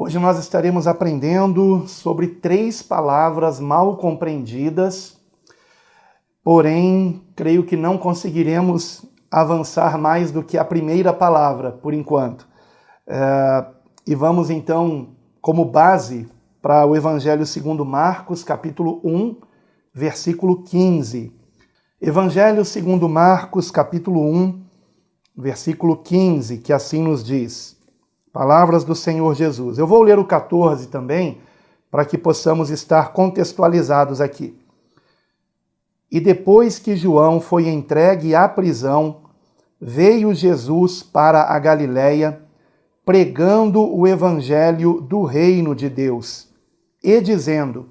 Hoje nós estaremos aprendendo sobre 3 palavras mal compreendidas, porém, creio que não conseguiremos avançar mais do que a primeira palavra, por enquanto. E vamos então, como base, para o Evangelho segundo Marcos, capítulo 1, versículo 15. Evangelho segundo Marcos, capítulo 1, versículo 15, que assim nos diz. Palavras do Senhor Jesus. Eu vou ler o 14 também, para que possamos estar contextualizados aqui. E depois que João foi entregue à prisão, veio Jesus para a Galiléia, pregando o evangelho do reino de Deus, e dizendo: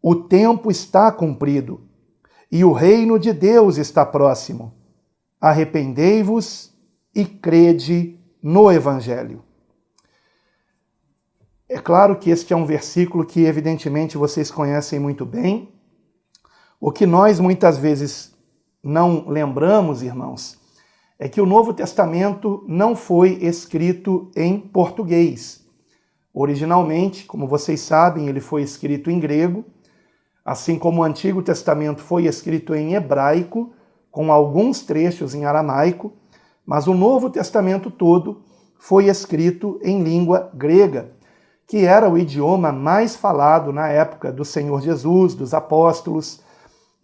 o tempo está cumprido, e o reino de Deus está próximo. Arrependei-vos e crede no Evangelho. É claro que este é um versículo que evidentemente vocês conhecem muito bem. O que nós muitas vezes não lembramos, irmãos, é que o Novo Testamento não foi escrito em português. Originalmente, como vocês sabem, ele foi escrito em grego, assim como o Antigo Testamento foi escrito em hebraico, com alguns trechos em aramaico, mas o Novo Testamento todo foi escrito em língua grega, que era o idioma mais falado na época do Senhor Jesus, dos apóstolos.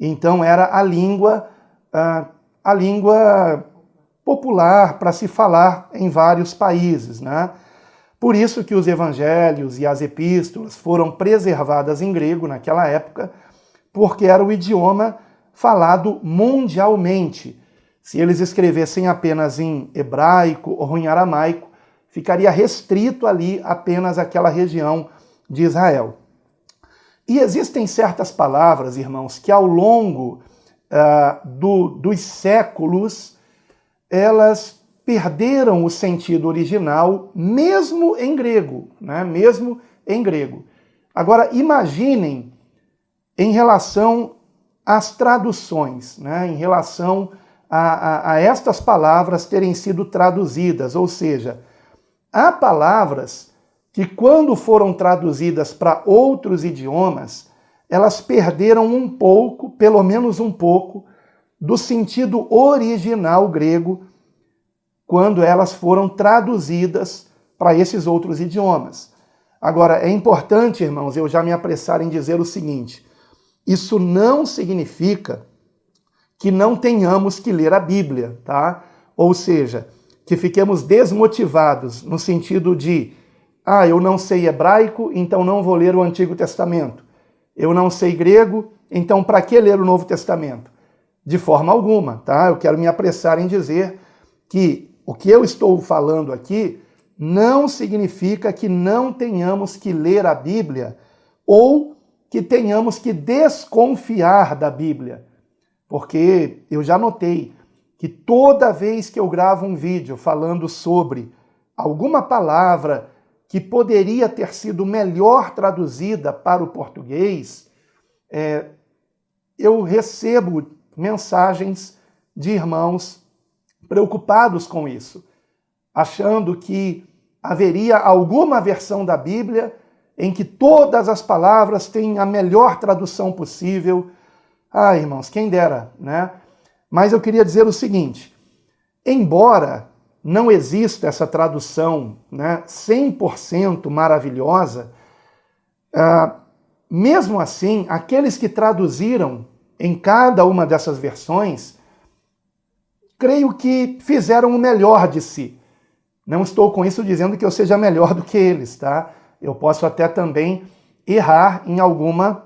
Então era a língua popular para se falar em vários países, né? Por isso que os evangelhos e as epístolas foram preservadas em grego naquela época, porque era o idioma falado mundialmente. Se eles escrevessem apenas em hebraico ou em aramaico, ficaria restrito ali apenas àquela região de Israel. E existem certas palavras, irmãos, que ao longo dos séculos, elas perderam o sentido original, mesmo em grego, né? Mesmo em grego. Agora, imaginem em relação às traduções, né? Em relação a estas palavras terem sido traduzidas, ou seja, há palavras que quando foram traduzidas para outros idiomas, elas perderam um pouco, pelo menos um pouco, do sentido original grego quando elas foram traduzidas para esses outros idiomas. Agora, é importante, irmãos, eu já me apressar em dizer o seguinte: isso não significa que não tenhamos que ler a Bíblia, tá? Ou seja, que fiquemos desmotivados no sentido de, eu não sei hebraico, então não vou ler o Antigo Testamento. Eu não sei grego, então para que ler o Novo Testamento? De forma alguma, tá? Eu quero me apressar em dizer que o que eu estou falando aqui não significa que não tenhamos que ler a Bíblia ou que tenhamos que desconfiar da Bíblia. Porque eu já notei que toda vez que eu gravo um vídeo falando sobre alguma palavra que poderia ter sido melhor traduzida para o português, eu recebo mensagens de irmãos preocupados com isso, achando que haveria alguma versão da Bíblia em que todas as palavras têm a melhor tradução possível. Irmãos, quem dera, né? Mas eu queria dizer o seguinte: embora não exista essa tradução, né, 100% maravilhosa, mesmo assim, aqueles que traduziram em cada uma dessas versões, creio que fizeram o melhor de si. Não estou com isso dizendo que eu seja melhor do que eles, tá? Eu posso até também errar em alguma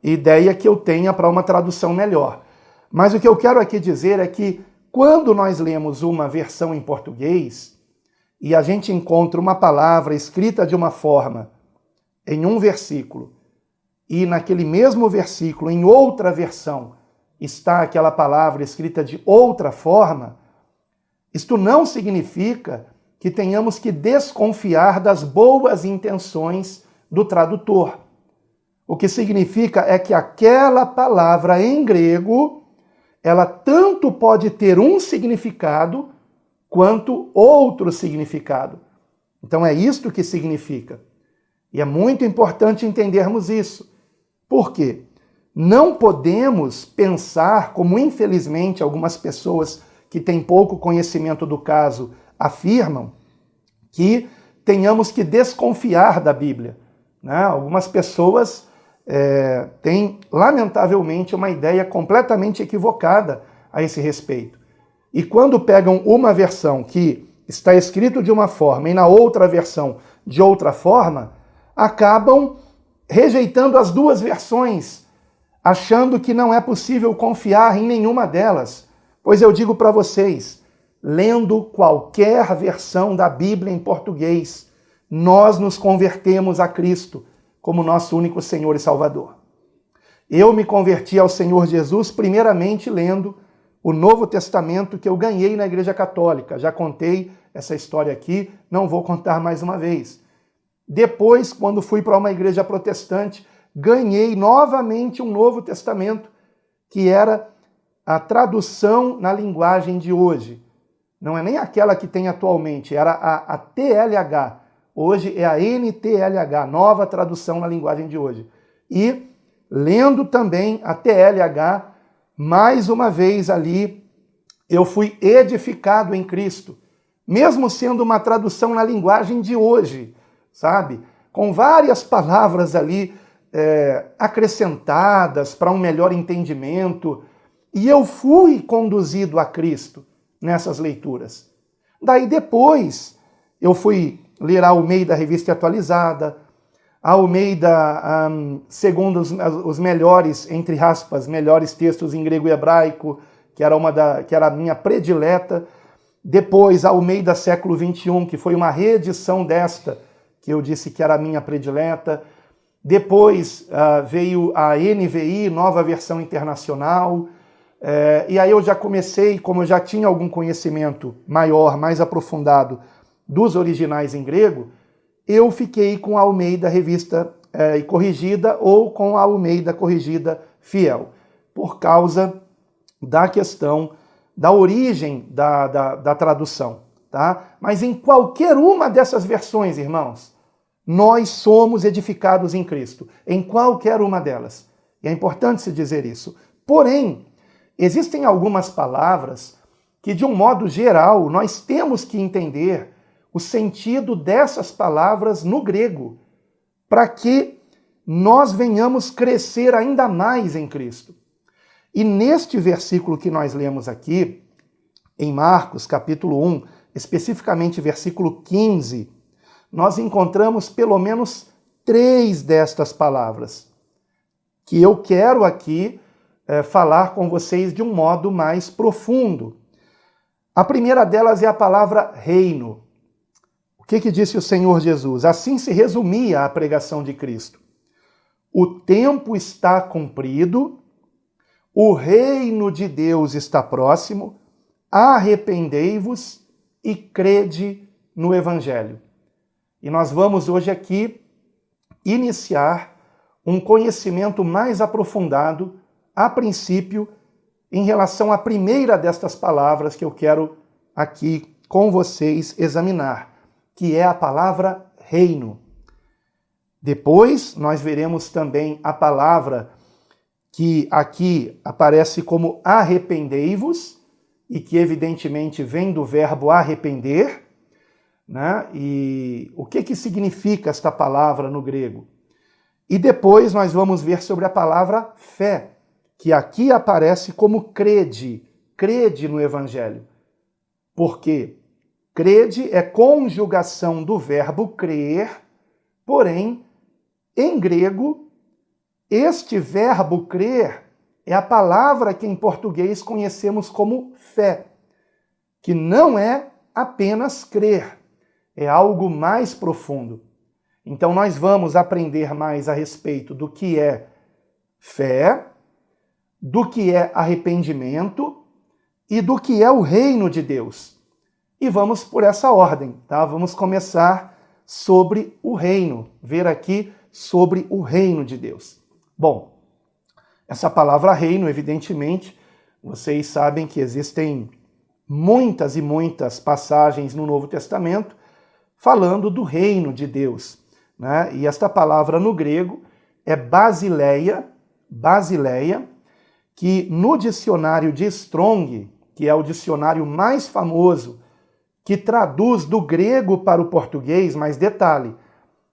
ideia que eu tenha para uma tradução melhor. Mas o que eu quero aqui dizer é que quando nós lemos uma versão em português e a gente encontra uma palavra escrita de uma forma em um versículo e naquele mesmo versículo, em outra versão, está aquela palavra escrita de outra forma, isto não significa que tenhamos que desconfiar das boas intenções do tradutor. O que significa é que aquela palavra em grego, ela tanto pode ter um significado quanto outro significado. Então é isto que significa. E é muito importante entendermos isso. Por quê? Não podemos pensar, como infelizmente algumas pessoas que têm pouco conhecimento do caso afirmam, que tenhamos que desconfiar da Bíblia, né? Algumas pessoas têm, lamentavelmente, uma ideia completamente equivocada a esse respeito. E quando pegam uma versão que está escrito de uma forma e na outra versão de outra forma, acabam rejeitando as duas versões, achando que não é possível confiar em nenhuma delas. Pois eu digo para vocês, lendo qualquer versão da Bíblia em português, nós nos convertemos a Cristo como nosso único Senhor e Salvador. Eu me converti ao Senhor Jesus primeiramente lendo o Novo Testamento que eu ganhei na Igreja Católica. Já contei essa história aqui, não vou contar mais uma vez. Depois, quando fui para uma igreja protestante, ganhei novamente um Novo Testamento, que era a tradução na linguagem de hoje. Não é nem aquela que tem atualmente, era a TLH. Hoje é a NTLH, nova tradução na linguagem de hoje. E, lendo também a TLH, mais uma vez ali, eu fui edificado em Cristo, mesmo sendo uma tradução na linguagem de hoje, sabe? Com várias palavras ali acrescentadas para um melhor entendimento. E eu fui conduzido a Cristo nessas leituras. Daí depois eu fui ler a Almeida Revista Atualizada, a Almeida segundo os melhores, entre aspas, melhores textos em grego e hebraico, que era a minha predileta. Depois a Almeida Século XXI, que foi uma reedição desta, que eu disse que era a minha predileta. Depois veio a NVI, Nova Versão Internacional. E aí eu já comecei, como eu já tinha algum conhecimento maior, mais aprofundado dos originais em grego, eu fiquei com a Almeida Revista Corrigida ou com a Almeida Corrigida Fiel, por causa da questão da origem da tradução. Tá? Mas em qualquer uma dessas versões, irmãos, nós somos edificados em Cristo, em qualquer uma delas. E é importante se dizer isso. Porém, existem algumas palavras que, de um modo geral, nós temos que entender o sentido dessas palavras no grego, para que nós venhamos crescer ainda mais em Cristo. E neste versículo que nós lemos aqui, em Marcos, capítulo 1, especificamente versículo 15, nós encontramos pelo menos 3 destas palavras, que eu quero aqui falar com vocês de um modo mais profundo. A primeira delas é a palavra reino. O que disse o Senhor Jesus? Assim se resumia a pregação de Cristo. O tempo está cumprido, o reino de Deus está próximo, arrependei-vos e crede no Evangelho. E nós vamos hoje aqui iniciar um conhecimento mais aprofundado, a princípio, em relação à primeira destas palavras que eu quero aqui com vocês examinar, que é a palavra reino. Depois nós veremos também a palavra que aqui aparece como arrependei-vos, e que evidentemente vem do verbo arrepender, né? E o que significa esta palavra no grego? E depois nós vamos ver sobre a palavra fé, que aqui aparece como crede no Evangelho. Porque crede é conjugação do verbo crer, porém, em grego, este verbo crer é a palavra que em português conhecemos como fé, que não é apenas crer, é algo mais profundo. Então nós vamos aprender mais a respeito do que é fé, do que é arrependimento e do que é o reino de Deus. E vamos por essa ordem, tá? Vamos começar sobre o reino, ver aqui sobre o reino de Deus. Bom, essa palavra reino, evidentemente, vocês sabem que existem muitas e muitas passagens no Novo Testamento falando do reino de Deus, né? E esta palavra no grego é basileia, que no dicionário de Strong, que é o dicionário mais famoso, que traduz do grego para o português, mas detalhe,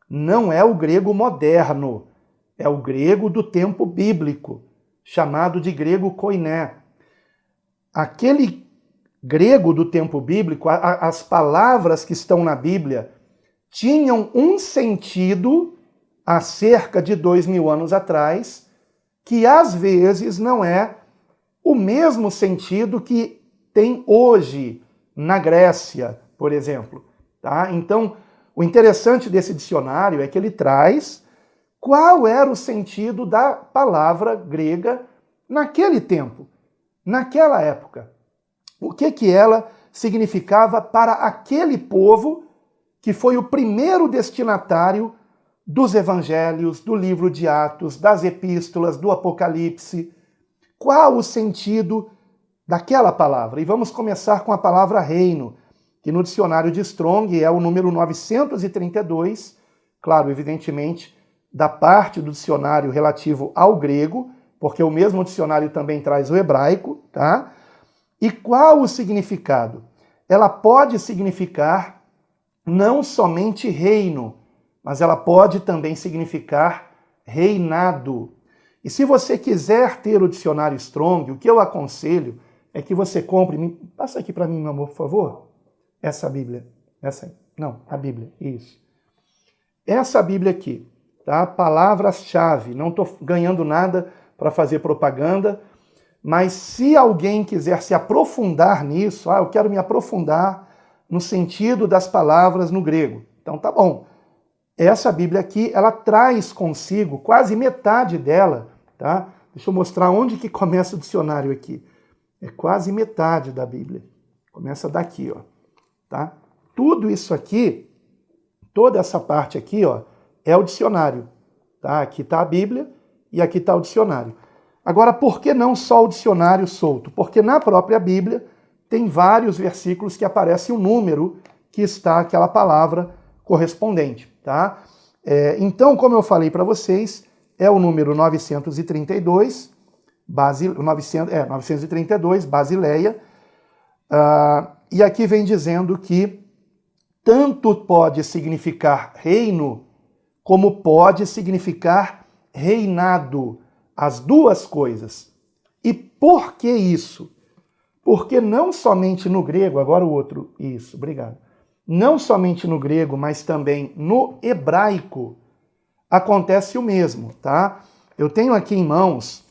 não é o grego moderno, é o grego do tempo bíblico, chamado de grego koiné. Aquele grego do tempo bíblico, as palavras que estão na Bíblia, tinham um sentido há cerca de 2000 anos atrás, que às vezes não é o mesmo sentido que tem hoje na Grécia, por exemplo. Tá? Então, o interessante desse dicionário é que ele traz qual era o sentido da palavra grega naquele tempo, naquela época. O que ela significava para aquele povo que foi o primeiro destinatário dos evangelhos, do livro de Atos, das epístolas, do Apocalipse. Qual o sentido daquela palavra? E vamos começar com a palavra reino, que no dicionário de Strong é o número 932, claro, evidentemente, da parte do dicionário relativo ao grego, porque o mesmo dicionário também traz o hebraico, tá? E qual o significado? Ela pode significar não somente reino, mas ela pode também significar reinado. E se você quiser ter o dicionário Strong, o que eu aconselho é que você compre... Passa aqui para mim, meu amor, por favor. Essa Bíblia. Essa aí. Não, a Bíblia. Isso. Essa Bíblia aqui, tá? Palavras-chave. Não estou ganhando nada para fazer propaganda, mas se alguém quiser se aprofundar nisso, eu quero me aprofundar no sentido das palavras no grego. Então tá bom. Essa Bíblia aqui, ela traz consigo quase metade dela, tá? Deixa eu mostrar onde que começa o dicionário aqui. É quase metade da Bíblia. Começa daqui, ó, tá? Tudo isso aqui, toda essa parte aqui, ó, é o dicionário, tá? Aqui tá a Bíblia e aqui tá o dicionário. Agora, por que não só o dicionário solto? Porque na própria Bíblia tem vários versículos que aparece o número que está aquela palavra correspondente, tá? Então, como eu falei para vocês, é o número 932, 932, Basileia, e aqui vem dizendo que tanto pode significar reino, como pode significar reinado, as duas coisas. E por que isso? Porque não somente no grego, agora o outro, isso, obrigado. Não somente no grego, mas também no hebraico, acontece o mesmo, tá? Eu tenho aqui em mãos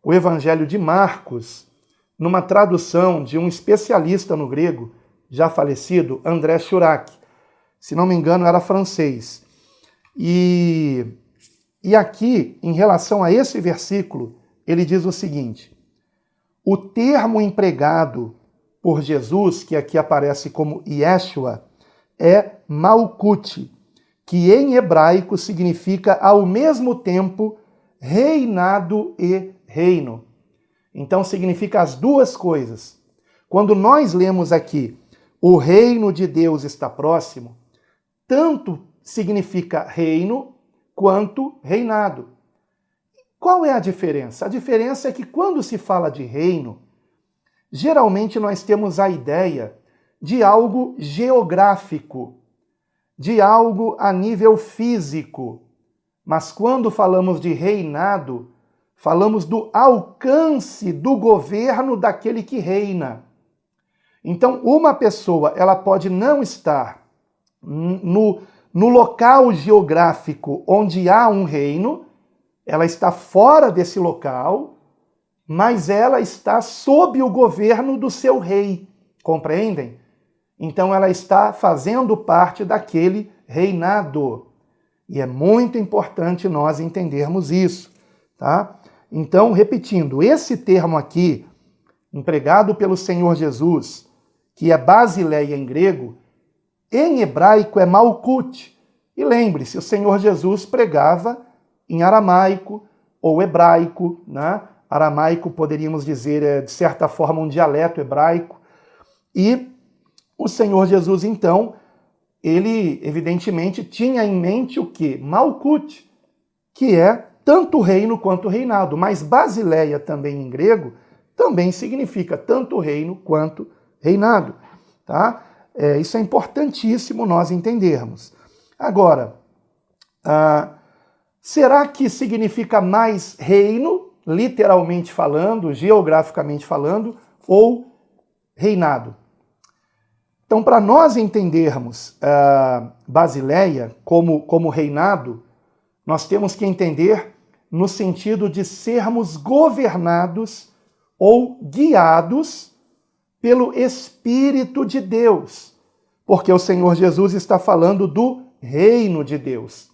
o Evangelho de Marcos, numa tradução de um especialista no grego, já falecido, André Churac. Se não me engano, era francês. E aqui, em relação a esse versículo, ele diz o seguinte: o termo empregado por Jesus, que aqui aparece como Yeshua, é Malkut, que em hebraico significa ao mesmo tempo reinado e reino. Então significa as duas coisas. Quando nós lemos aqui o reino de Deus está próximo, tanto significa reino quanto reinado. Qual é a diferença? A diferença é que quando se fala de reino, geralmente nós temos a ideia de algo geográfico, de algo a nível físico. Mas quando falamos de reinado, falamos do alcance do governo daquele que reina. Então, uma pessoa, ela pode não estar no local geográfico onde há um reino, ela está fora desse local, mas ela está sob o governo do seu rei, compreendem? Então ela está fazendo parte daquele reinado. E é muito importante nós entendermos isso, tá? Então, repetindo, esse termo aqui, empregado pelo Senhor Jesus, que é Basileia em grego, em hebraico é Malkut. E lembre-se, o Senhor Jesus pregava em aramaico ou hebraico, né? Aramaico poderíamos dizer de certa forma um dialeto hebraico, e o Senhor Jesus, então, ele evidentemente tinha em mente o quê? Malkut, que é tanto reino quanto reinado. Mas Basileia também em grego também significa tanto reino quanto reinado. Tá? Isso é importantíssimo nós entendermos. Agora, será que significa mais reino, literalmente falando, geograficamente falando, ou reinado? Então, para nós entendermos Basileia como reinado, nós temos que entender no sentido de sermos governados ou guiados pelo Espírito de Deus, porque o Senhor Jesus está falando do reino de Deus.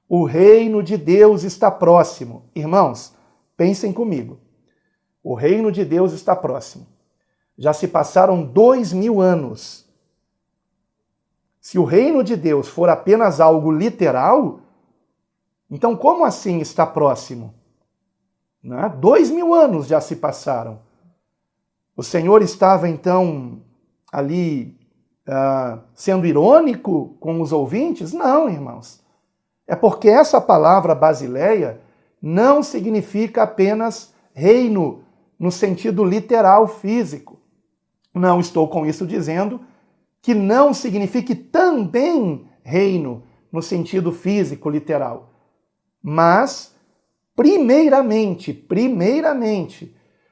O reino de Deus está próximo. Irmãos, pensem comigo. O reino de Deus está próximo. Já se passaram 2000 anos. Se o reino de Deus for apenas algo literal, então como assim está próximo? 2000 anos já se passaram. O Senhor estava, então, ali sendo irônico com os ouvintes? Não, irmãos. É porque essa palavra Basileia não significa apenas reino no sentido literal, físico. Não estou com isso dizendo que não signifique também reino no sentido físico, literal. Mas, primeiramente,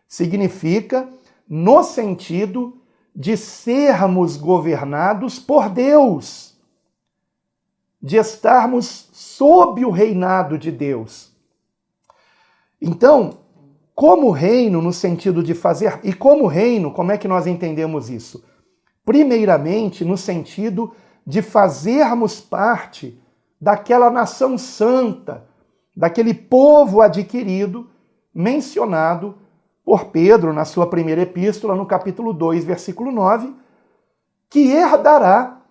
significa no sentido de sermos governados por Deus, de estarmos sob o reinado de Deus. Então, como reino no sentido de fazer, e como reino, como é que nós entendemos isso? Primeiramente, no sentido de fazermos parte daquela nação santa, daquele povo adquirido, mencionado por Pedro na sua primeira epístola, no capítulo 2, versículo 9, que herdará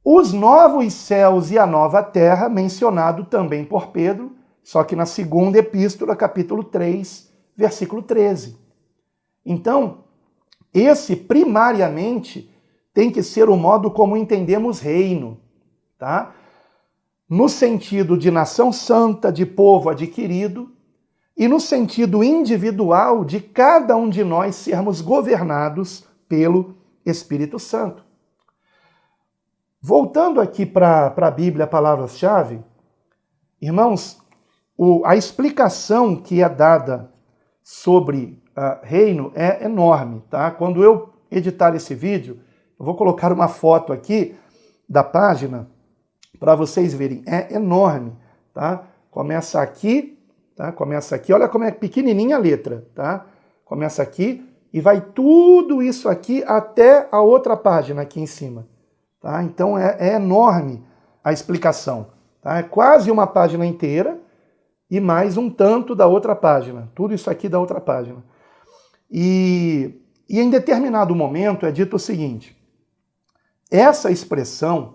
os novos céus e a nova terra, mencionado também por Pedro, só que na segunda epístola, capítulo 3, versículo 13. Então, esse primariamente tem que ser o modo como entendemos reino, tá? No sentido de nação santa, de povo adquirido, e no sentido individual de cada um de nós sermos governados pelo Espírito Santo. Voltando aqui para a Bíblia, palavras-chave, irmãos, a explicação que é dada sobre reino é enorme, tá? Quando eu editar esse vídeo, eu vou colocar uma foto aqui da página para vocês verem. É enorme, tá? Começa aqui, tá? Começa aqui, olha como é pequenininha a letra, tá? Começa aqui e vai tudo isso aqui até a outra página aqui em cima, tá? Então é enorme a explicação, tá? É quase uma página inteira e mais um tanto da outra página, tudo isso aqui da outra página. E em determinado momento é dito o seguinte: essa expressão,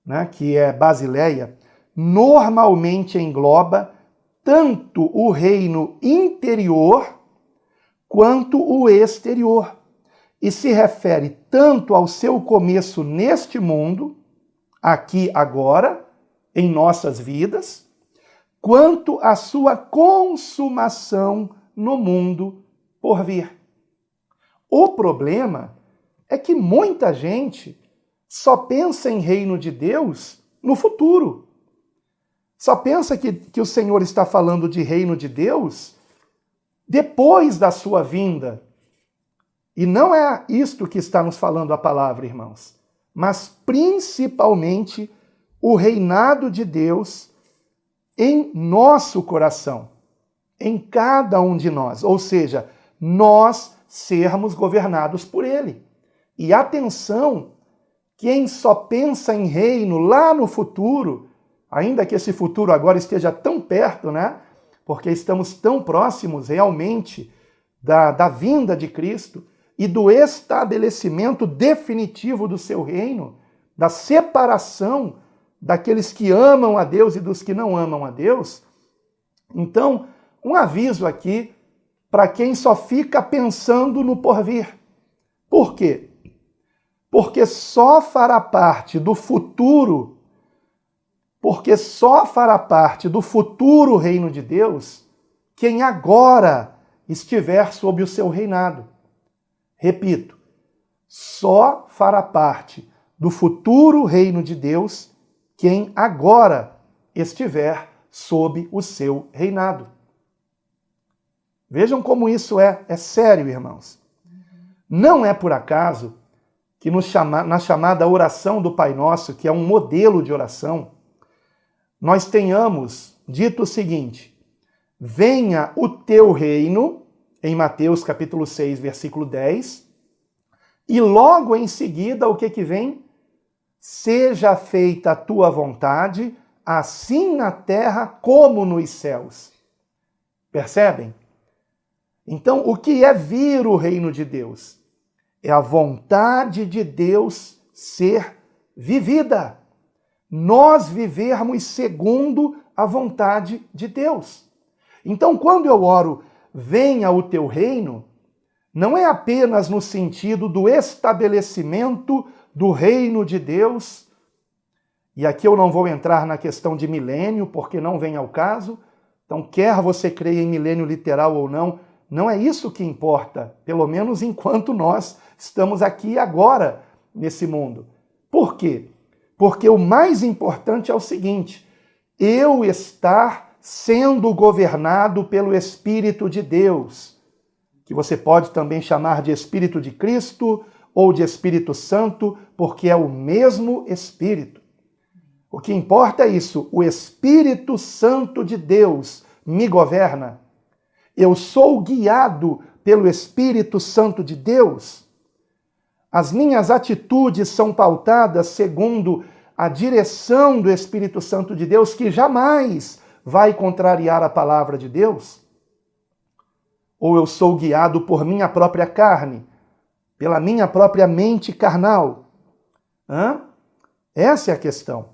né, que é Basileia, normalmente engloba tanto o reino interior quanto o exterior, e se refere tanto ao seu começo neste mundo, aqui agora, em nossas vidas, quanto à sua consumação no mundo por vir. O problema é que muita gente só pensa em reino de Deus no futuro. Só pensa que o Senhor está falando de reino de Deus depois da sua vinda. E não é isto que está nos falando a palavra, irmãos, mas principalmente o reinado de Deus em nosso coração, em cada um de nós, ou seja, nós sermos governados por Ele. E atenção, quem só pensa em reino lá no futuro, ainda que esse futuro agora esteja tão perto, né? Porque estamos tão próximos realmente da vinda de Cristo e do estabelecimento definitivo do seu reino, da separação daqueles que amam a Deus e dos que não amam a Deus. Então, um aviso aqui para quem só fica pensando no porvir. Por quê? porque só fará parte do futuro, reino de Deus quem agora estiver sob o seu reinado. Repito, só fará parte do futuro reino de Deus quem agora estiver sob o seu reinado. Vejam como isso é sério, irmãos. Não é por acaso que na chamada oração do Pai Nosso, que é um modelo de oração, nós tenhamos dito o seguinte: venha o teu reino, em Mateus capítulo 6, versículo 10, e logo em seguida o que vem? Seja feita a tua vontade, assim na terra como nos céus. Percebem? Então, o que é vir o reino de Deus? É a vontade de Deus ser vivida. Nós vivermos segundo a vontade de Deus. Então, quando eu oro, venha o teu reino, não é apenas no sentido do estabelecimento do reino de Deus, e aqui eu não vou entrar na questão de milênio, porque não vem ao caso, então quer você creia em milênio literal ou não, não é isso que importa, pelo menos enquanto nós estamos aqui agora nesse mundo. Por quê? Porque o mais importante é o seguinte: eu estar sendo governado pelo Espírito de Deus, que você pode também chamar de Espírito de Cristo ou de Espírito Santo, porque é o mesmo Espírito. O que importa é isso: o Espírito Santo de Deus me governa. Eu sou guiado pelo Espírito Santo de Deus. As minhas atitudes são pautadas segundo a direção do Espírito Santo de Deus, que jamais vai contrariar a palavra de Deus. Ou eu sou guiado por minha própria carne, pela minha própria mente carnal? Essa é a questão.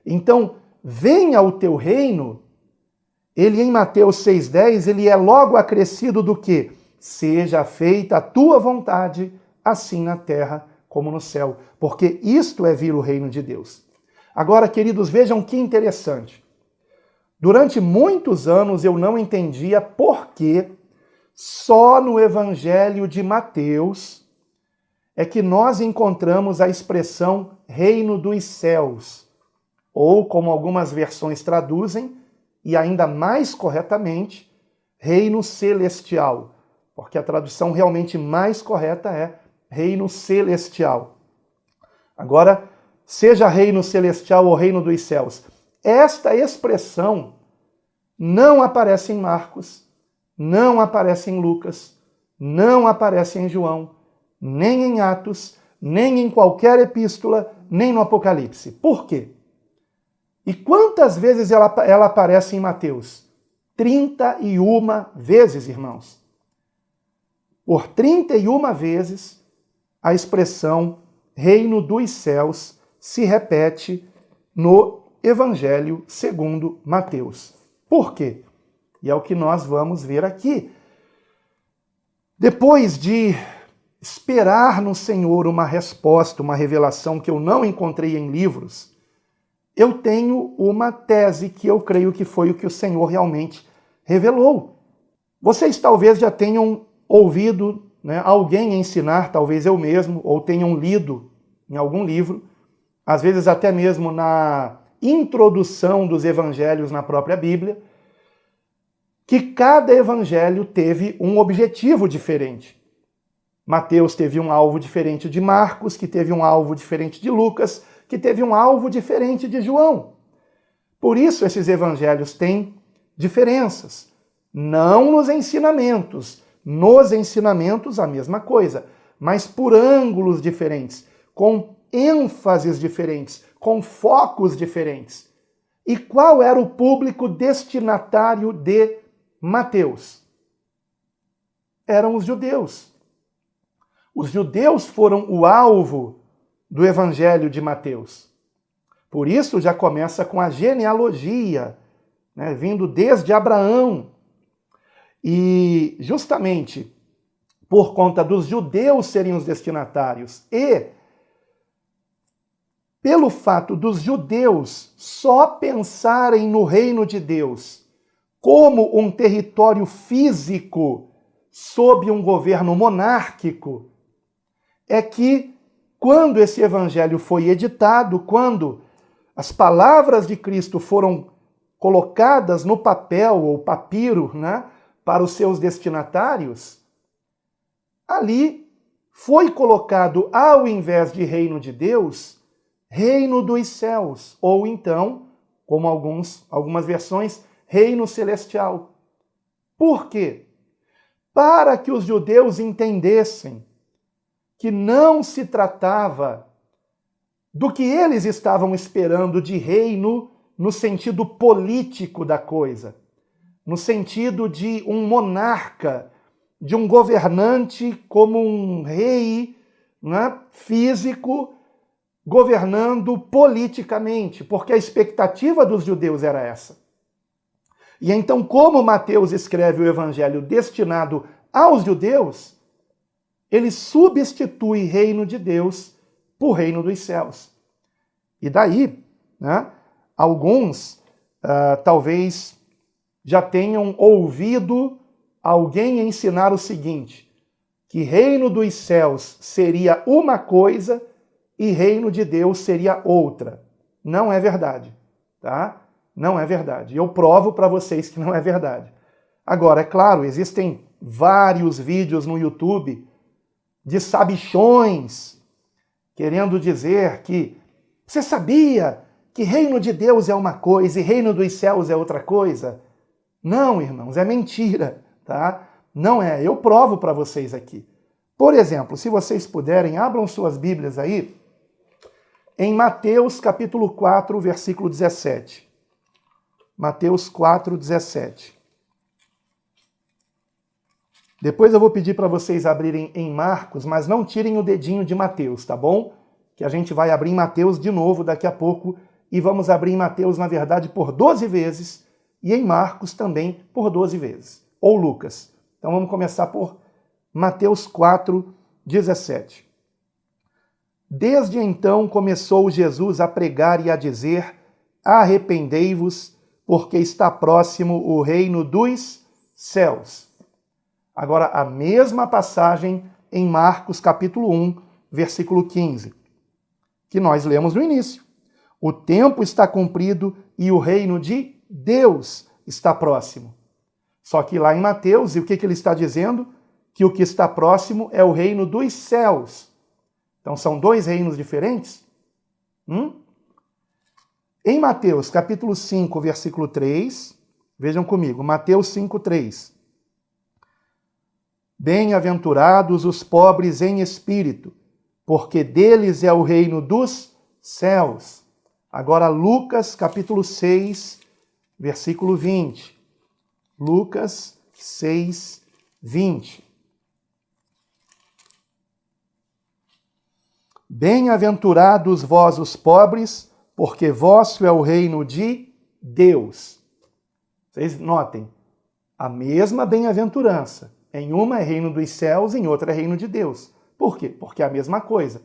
Então, venha o teu reino. Ele em Mateus 6,10, ele é logo acrescido do que? Seja feita a tua vontade, assim na terra como no céu. Porque isto é vir o reino de Deus. Agora, queridos, vejam que interessante. Durante muitos anos eu não entendia por que só no Evangelho de Mateus é que nós encontramos a expressão reino dos céus. Ou, como algumas versões traduzem, e ainda mais corretamente, reino celestial, porque a tradução realmente mais correta é reino celestial. Agora, seja reino celestial ou reino dos céus, esta expressão não aparece em Marcos, não aparece em Lucas, não aparece em João, nem em Atos, nem em qualquer epístola, nem no Apocalipse. Por quê? E quantas vezes ela aparece em Mateus? 31 vezes, irmãos. Por 31 vezes, a expressão reino dos céus se repete no Evangelho segundo Mateus. Por quê? E é o que nós vamos ver aqui. Depois de esperar no Senhor uma resposta, uma revelação que eu não encontrei em livros, eu tenho uma tese que eu creio que foi o que o Senhor realmente revelou. Vocês talvez já tenham ouvido, alguém ensinar, talvez eu mesmo, ou tenham lido em algum livro, às vezes até mesmo na introdução dos evangelhos na própria Bíblia, que cada evangelho teve um objetivo diferente. Mateus teve um alvo diferente de Marcos, que teve um alvo diferente de Lucas, que teve um alvo diferente de João. Por isso esses evangelhos têm diferenças. Não nos ensinamentos a mesma coisa, mas por ângulos diferentes, com ênfases diferentes, com focos diferentes. E qual era o público destinatário de Mateus? Eram os judeus. Os judeus foram o alvo do Evangelho de Mateus. Por isso já começa com a genealogia, vindo desde Abraão. E justamente por conta dos judeus serem os destinatários e pelo fato dos judeus só pensarem no reino de Deus como um território físico sob um governo monárquico, é que quando esse evangelho foi editado, quando as palavras de Cristo foram colocadas no papel ou papiro, né, para os seus destinatários, ali foi colocado, ao invés de reino de Deus, reino dos céus, ou então, como algumas versões, reino celestial. Por quê? Para que os judeus entendessem que não se tratava do que eles estavam esperando de reino no sentido político da coisa, no sentido de um monarca, de um governante como um rei, né, físico, governando politicamente, porque a expectativa dos judeus era essa. E então, como Mateus escreve o evangelho destinado aos judeus, ele substitui reino de Deus por reino dos céus. E daí, né, alguns talvez já tenham ouvido alguém ensinar o seguinte, que reino dos céus seria uma coisa e reino de Deus seria outra. Não é verdade, tá? Não é verdade. Eu provo para vocês que não é verdade. Agora, é claro, existem vários vídeos no YouTube de sabichões querendo dizer que você sabia que reino de Deus é uma coisa e reino dos céus é outra coisa? Não, irmãos, é mentira, tá? Não é. Eu provo para vocês aqui. Por exemplo, se vocês puderem, abram suas Bíblias aí em Mateus capítulo 4, versículo 17. Mateus 4, 17. Depois eu vou pedir para vocês abrirem em Marcos, mas não tirem o dedinho de Mateus, tá bom? Que a gente vai abrir em Mateus de novo daqui a pouco e vamos abrir em Mateus, na verdade, por 12 vezes e em Marcos também por 12 vezes. Ou Lucas. Então vamos começar por Mateus 4, 17. Desde então começou Jesus a pregar e a dizer: arrependei-vos, porque está próximo o reino dos céus. Agora, a mesma passagem em Marcos capítulo 1, versículo 15, que nós lemos no início. O tempo está cumprido e o reino de Deus está próximo. Só que lá em Mateus, e o que ele está dizendo? Que o que está próximo é o reino dos céus. Então são dois reinos diferentes? Em Mateus capítulo 5, versículo 3, vejam comigo, Mateus 5, 3. Bem-aventurados os pobres em espírito, porque deles é o reino dos céus. Agora Lucas capítulo 6, versículo 20. Lucas 6, 20. Bem-aventurados vós os pobres, porque vosso é o reino de Deus. Vocês notem, a mesma bem-aventurança. Em uma é reino dos céus, em outra é reino de Deus. Por quê? Porque é a mesma coisa.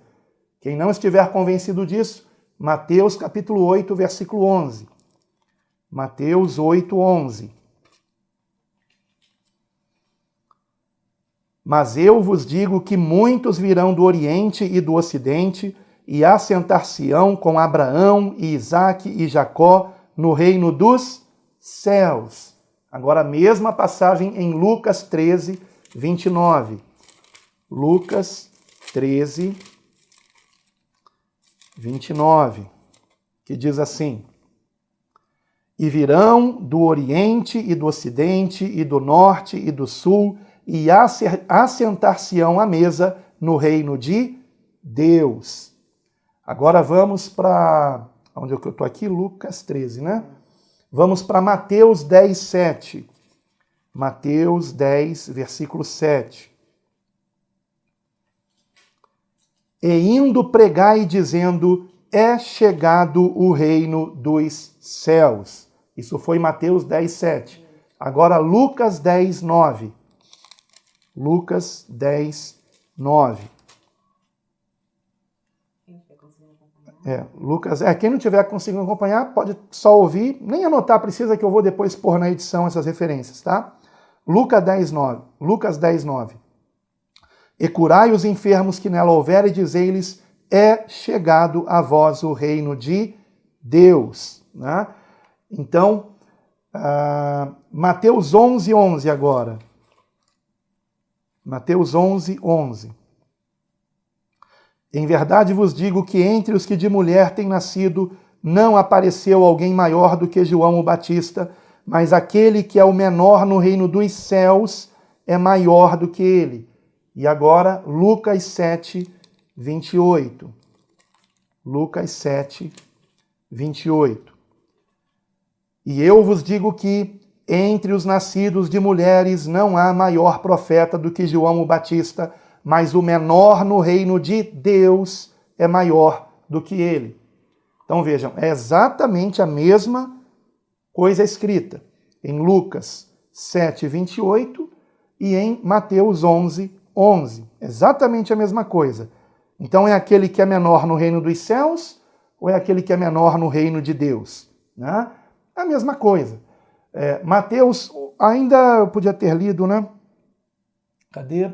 Quem não estiver convencido disso, Mateus capítulo 8, versículo 11. Mateus 8, 11. Mas eu vos digo que muitos virão do Oriente e do Ocidente e assentar-se-ão com Abraão, e Isaque e Jacó no reino dos céus. Agora a mesma passagem em Lucas 13, 29. Lucas 13, 29, que diz assim: e virão do Oriente e do Ocidente e do Norte e do Sul e assentar-se-ão à mesa no reino de Deus. Agora vamos para... onde é que eu estou aqui? Lucas 13, né? Vamos para Mateus 10, 7. Mateus 10, versículo 7. E indo pregai dizendo: é chegado o reino dos céus. Isso foi Mateus 10, 7. Agora Lucas 10, 9. Lucas 10, 9. Lucas, quem não tiver conseguindo acompanhar, pode só ouvir, nem anotar, precisa que eu vou depois pôr na edição essas referências, tá? Lucas 10:9. E curai os enfermos que nela houver, e dizei-lhes, é chegado a vós o reino de Deus. Né? Então, Mateus 11:11 agora. Mateus 11:11. Em verdade vos digo que entre os que de mulher têm nascido, não apareceu alguém maior do que João o Batista, mas aquele que é o menor no reino dos céus é maior do que ele. E agora, Lucas 7:28. Lucas 7:28. E eu vos digo que entre os nascidos de mulheres não há maior profeta do que João o Batista, mas o menor no reino de Deus é maior do que ele. Então vejam, é exatamente a mesma coisa escrita em Lucas 7:28 e em Mateus 11:11. Exatamente a mesma coisa. Então é aquele que é menor no reino dos céus ou é aquele que é menor no reino de Deus? Né? É a mesma coisa. Mateus, ainda eu podia ter lido, né? Cadê?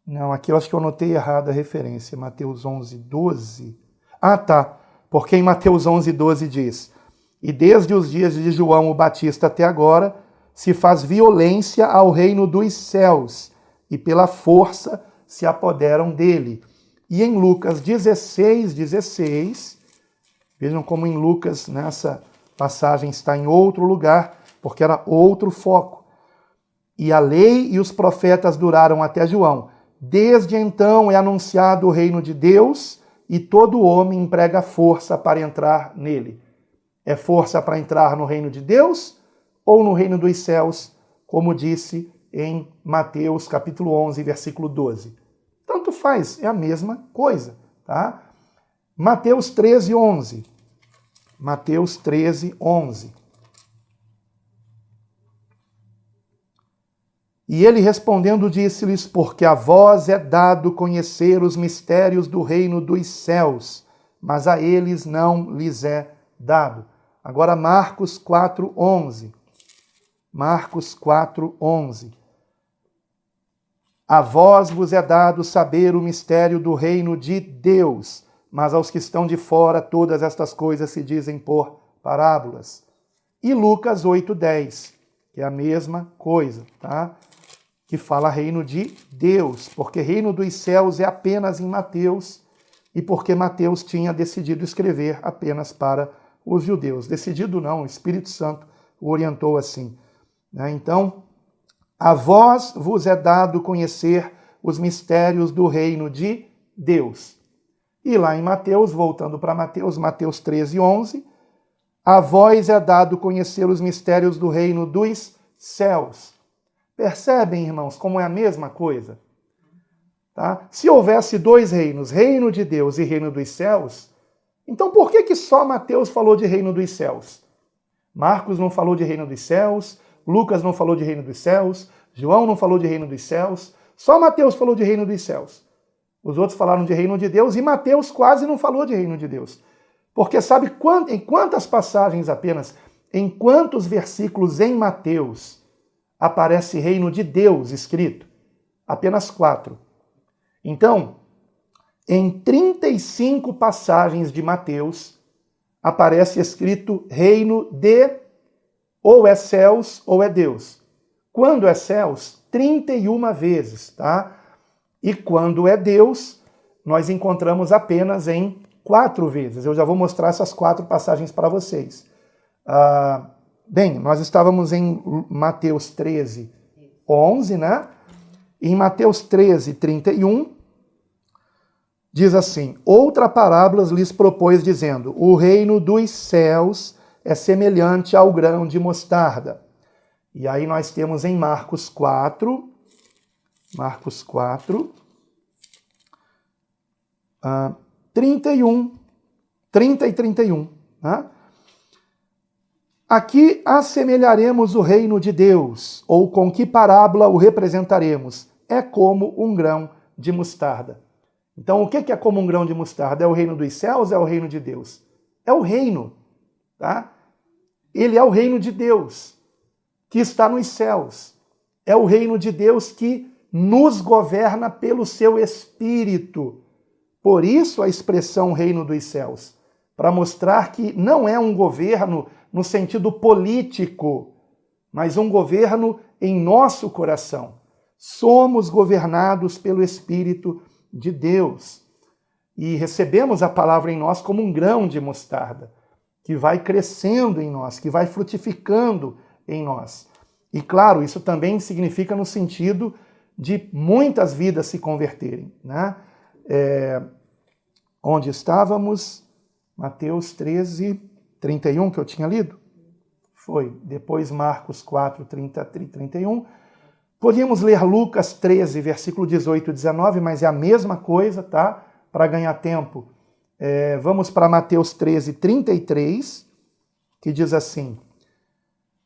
Não, aqui eu acho que eu anotei errado a referência. Mateus 11:12. Ah, tá. Porque em Mateus 11:12 diz: e desde os dias de João o Batista até agora, se faz violência ao reino dos céus, e pela força se apoderam dele. E em Lucas 16:16, vejam como em Lucas, nessa passagem, está em outro lugar, porque era outro foco. E a lei e os profetas duraram até João. Desde então é anunciado o reino de Deus, e todo homem emprega força para entrar nele. É força para entrar no reino de Deus ou no reino dos céus, como disse em Mateus capítulo 11, versículo 12. Tanto faz, é a mesma coisa, tá? Mateus 13:11. Mateus 13:11. E ele respondendo disse-lhes, porque a vós é dado conhecer os mistérios do reino dos céus, mas a eles não lhes é dado. Agora Marcos 4:11. Marcos 4:11. A vós vos é dado saber o mistério do reino de Deus, mas aos que estão de fora todas estas coisas se dizem por parábolas. E Lucas 8:10, que é a mesma coisa, tá? Que fala reino de Deus, porque reino dos céus é apenas em Mateus, e porque Mateus tinha decidido escrever apenas para os judeus. Decidido não, o Espírito Santo o orientou assim. Então, a vós vos é dado conhecer os mistérios do reino de Deus. E lá em Mateus, voltando para Mateus, Mateus 13:11, a vós é dado conhecer os mistérios do reino dos céus. Percebem, irmãos, como é a mesma coisa? Tá? Se houvesse dois reinos, reino de Deus e reino dos céus, então por que só Mateus falou de reino dos céus? Marcos não falou de reino dos céus, Lucas não falou de reino dos céus, João não falou de reino dos céus, só Mateus falou de reino dos céus. Os outros falaram de reino de Deus e Mateus quase não falou de reino de Deus. Porque sabe em quantas passagens apenas, em quantos versículos em Mateus aparece reino de Deus escrito? Apenas 4. Então, em 35 passagens de Mateus, aparece escrito reino de ou é céus ou é Deus. Quando é céus, 31 vezes, tá? E quando é Deus, nós encontramos apenas em 4 vezes. Eu já vou mostrar essas 4 passagens para vocês. Bem, nós estávamos em Mateus 13:11, né? Em Mateus 13:31, diz assim: outra parábola lhes propôs, dizendo: o reino dos céus é semelhante ao grão de mostarda. E aí nós temos em Marcos 4, 30 e 31. Né? Aqui assemelharemos o reino de Deus, ou com que parábola o representaremos? É como um grão de mostarda. Então, o que é como um grão de mostarda? É o reino dos céus? É o reino de Deus? É o reino, tá? Ele é o reino de Deus, que está nos céus. É o reino de Deus que nos governa pelo seu Espírito. Por isso a expressão reino dos céus, para mostrar que não é um governo no sentido político, mas um governo em nosso coração. Somos governados pelo Espírito de Deus e recebemos a palavra em nós como um grão de mostarda, que vai crescendo em nós, que vai frutificando em nós. E claro, isso também significa no sentido de muitas vidas se converterem, né? Onde estávamos? Mateus 13, 31, que eu tinha lido? Foi. Depois Marcos 4, 30, 31. Podíamos ler Lucas 13, versículo 18 e 19, mas é a mesma coisa, tá? Para ganhar tempo. Vamos para Mateus 13, 33, que diz assim: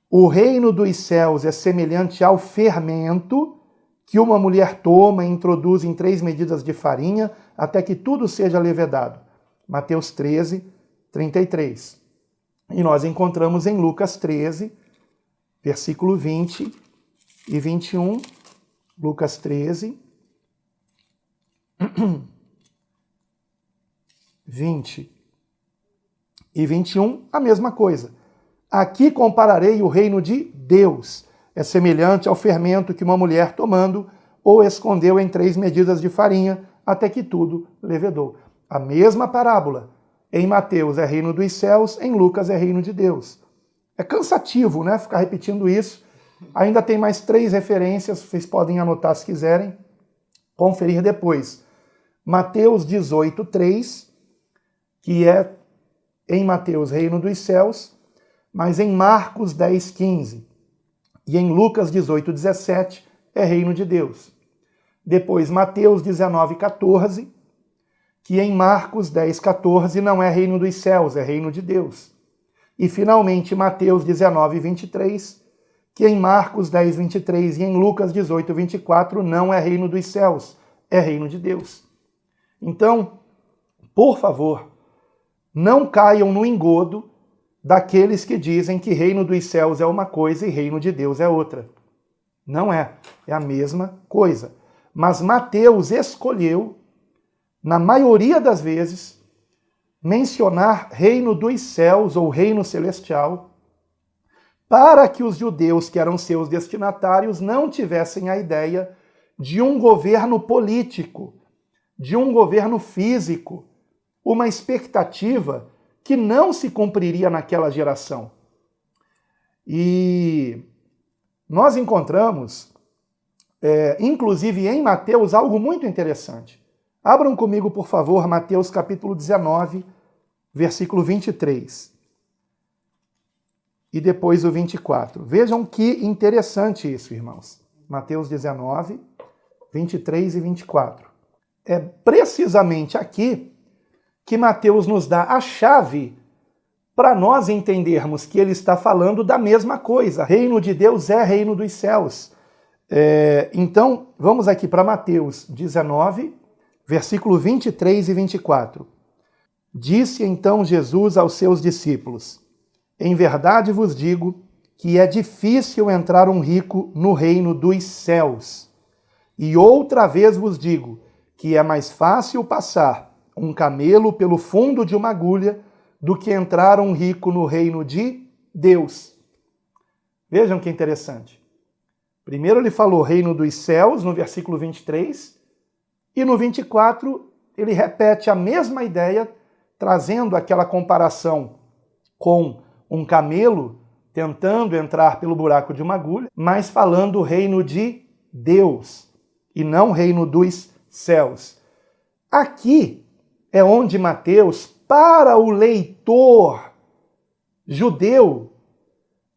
o reino dos céus é semelhante ao fermento que uma mulher toma e introduz em 3 medidas de farinha, até que tudo seja levedado. Mateus 13, 33. E nós encontramos em Lucas 13, versículo 20 e 21. Lucas 13, 20 e 21, a mesma coisa. Aqui compararei o reino de Deus. É semelhante ao fermento que uma mulher tomando ou escondeu em 3 medidas de farinha, até que tudo levedou. A mesma parábola. Em Mateus é reino dos céus, em Lucas é reino de Deus. É cansativo, né, ficar repetindo isso. Ainda tem mais 3 referências, vocês podem anotar se quiserem, conferir depois. Mateus 18, 3, que é em Mateus reino dos céus, mas em Marcos 10, 15 e em Lucas 18, 17 é reino de Deus. Depois Mateus 19, 14, que em Marcos 10, 14 não é reino dos céus, é reino de Deus. E finalmente Mateus 19, 23, que em Marcos 10, 23 e em Lucas 18, 24 não é reino dos céus, é reino de Deus. Então, por favor, não caiam no engodo daqueles que dizem que reino dos céus é uma coisa e reino de Deus é outra. Não é, é a mesma coisa. Mas Mateus escolheu, na maioria das vezes, mencionar reino dos céus ou reino celestial, para que os judeus que eram seus destinatários não tivessem a ideia de um governo político, de um governo físico, uma expectativa que não se cumpriria naquela geração. E nós encontramos, inclusive em Mateus, algo muito interessante. Abram comigo, por favor, Mateus capítulo 19, versículo 23. E depois o 24. Vejam que interessante isso, irmãos. Mateus 19, 23 e 24. É precisamente aqui que Mateus nos dá a chave para nós entendermos que ele está falando da mesma coisa. Reino de Deus é reino dos céus. Então, vamos aqui para Mateus 19, versículo 23 e 24. Disse então Jesus aos seus discípulos: em verdade vos digo que é difícil entrar um rico no reino dos céus. E outra vez vos digo que é mais fácil passar um camelo pelo fundo de uma agulha do que entrar um rico no reino de Deus. Vejam que interessante. Primeiro ele falou reino dos céus, no versículo 23, e no 24 ele repete a mesma ideia, trazendo aquela comparação com um camelo tentando entrar pelo buraco de uma agulha, mas falando o reino de Deus e não o reino dos céus. Aqui é onde Mateus, para o leitor judeu,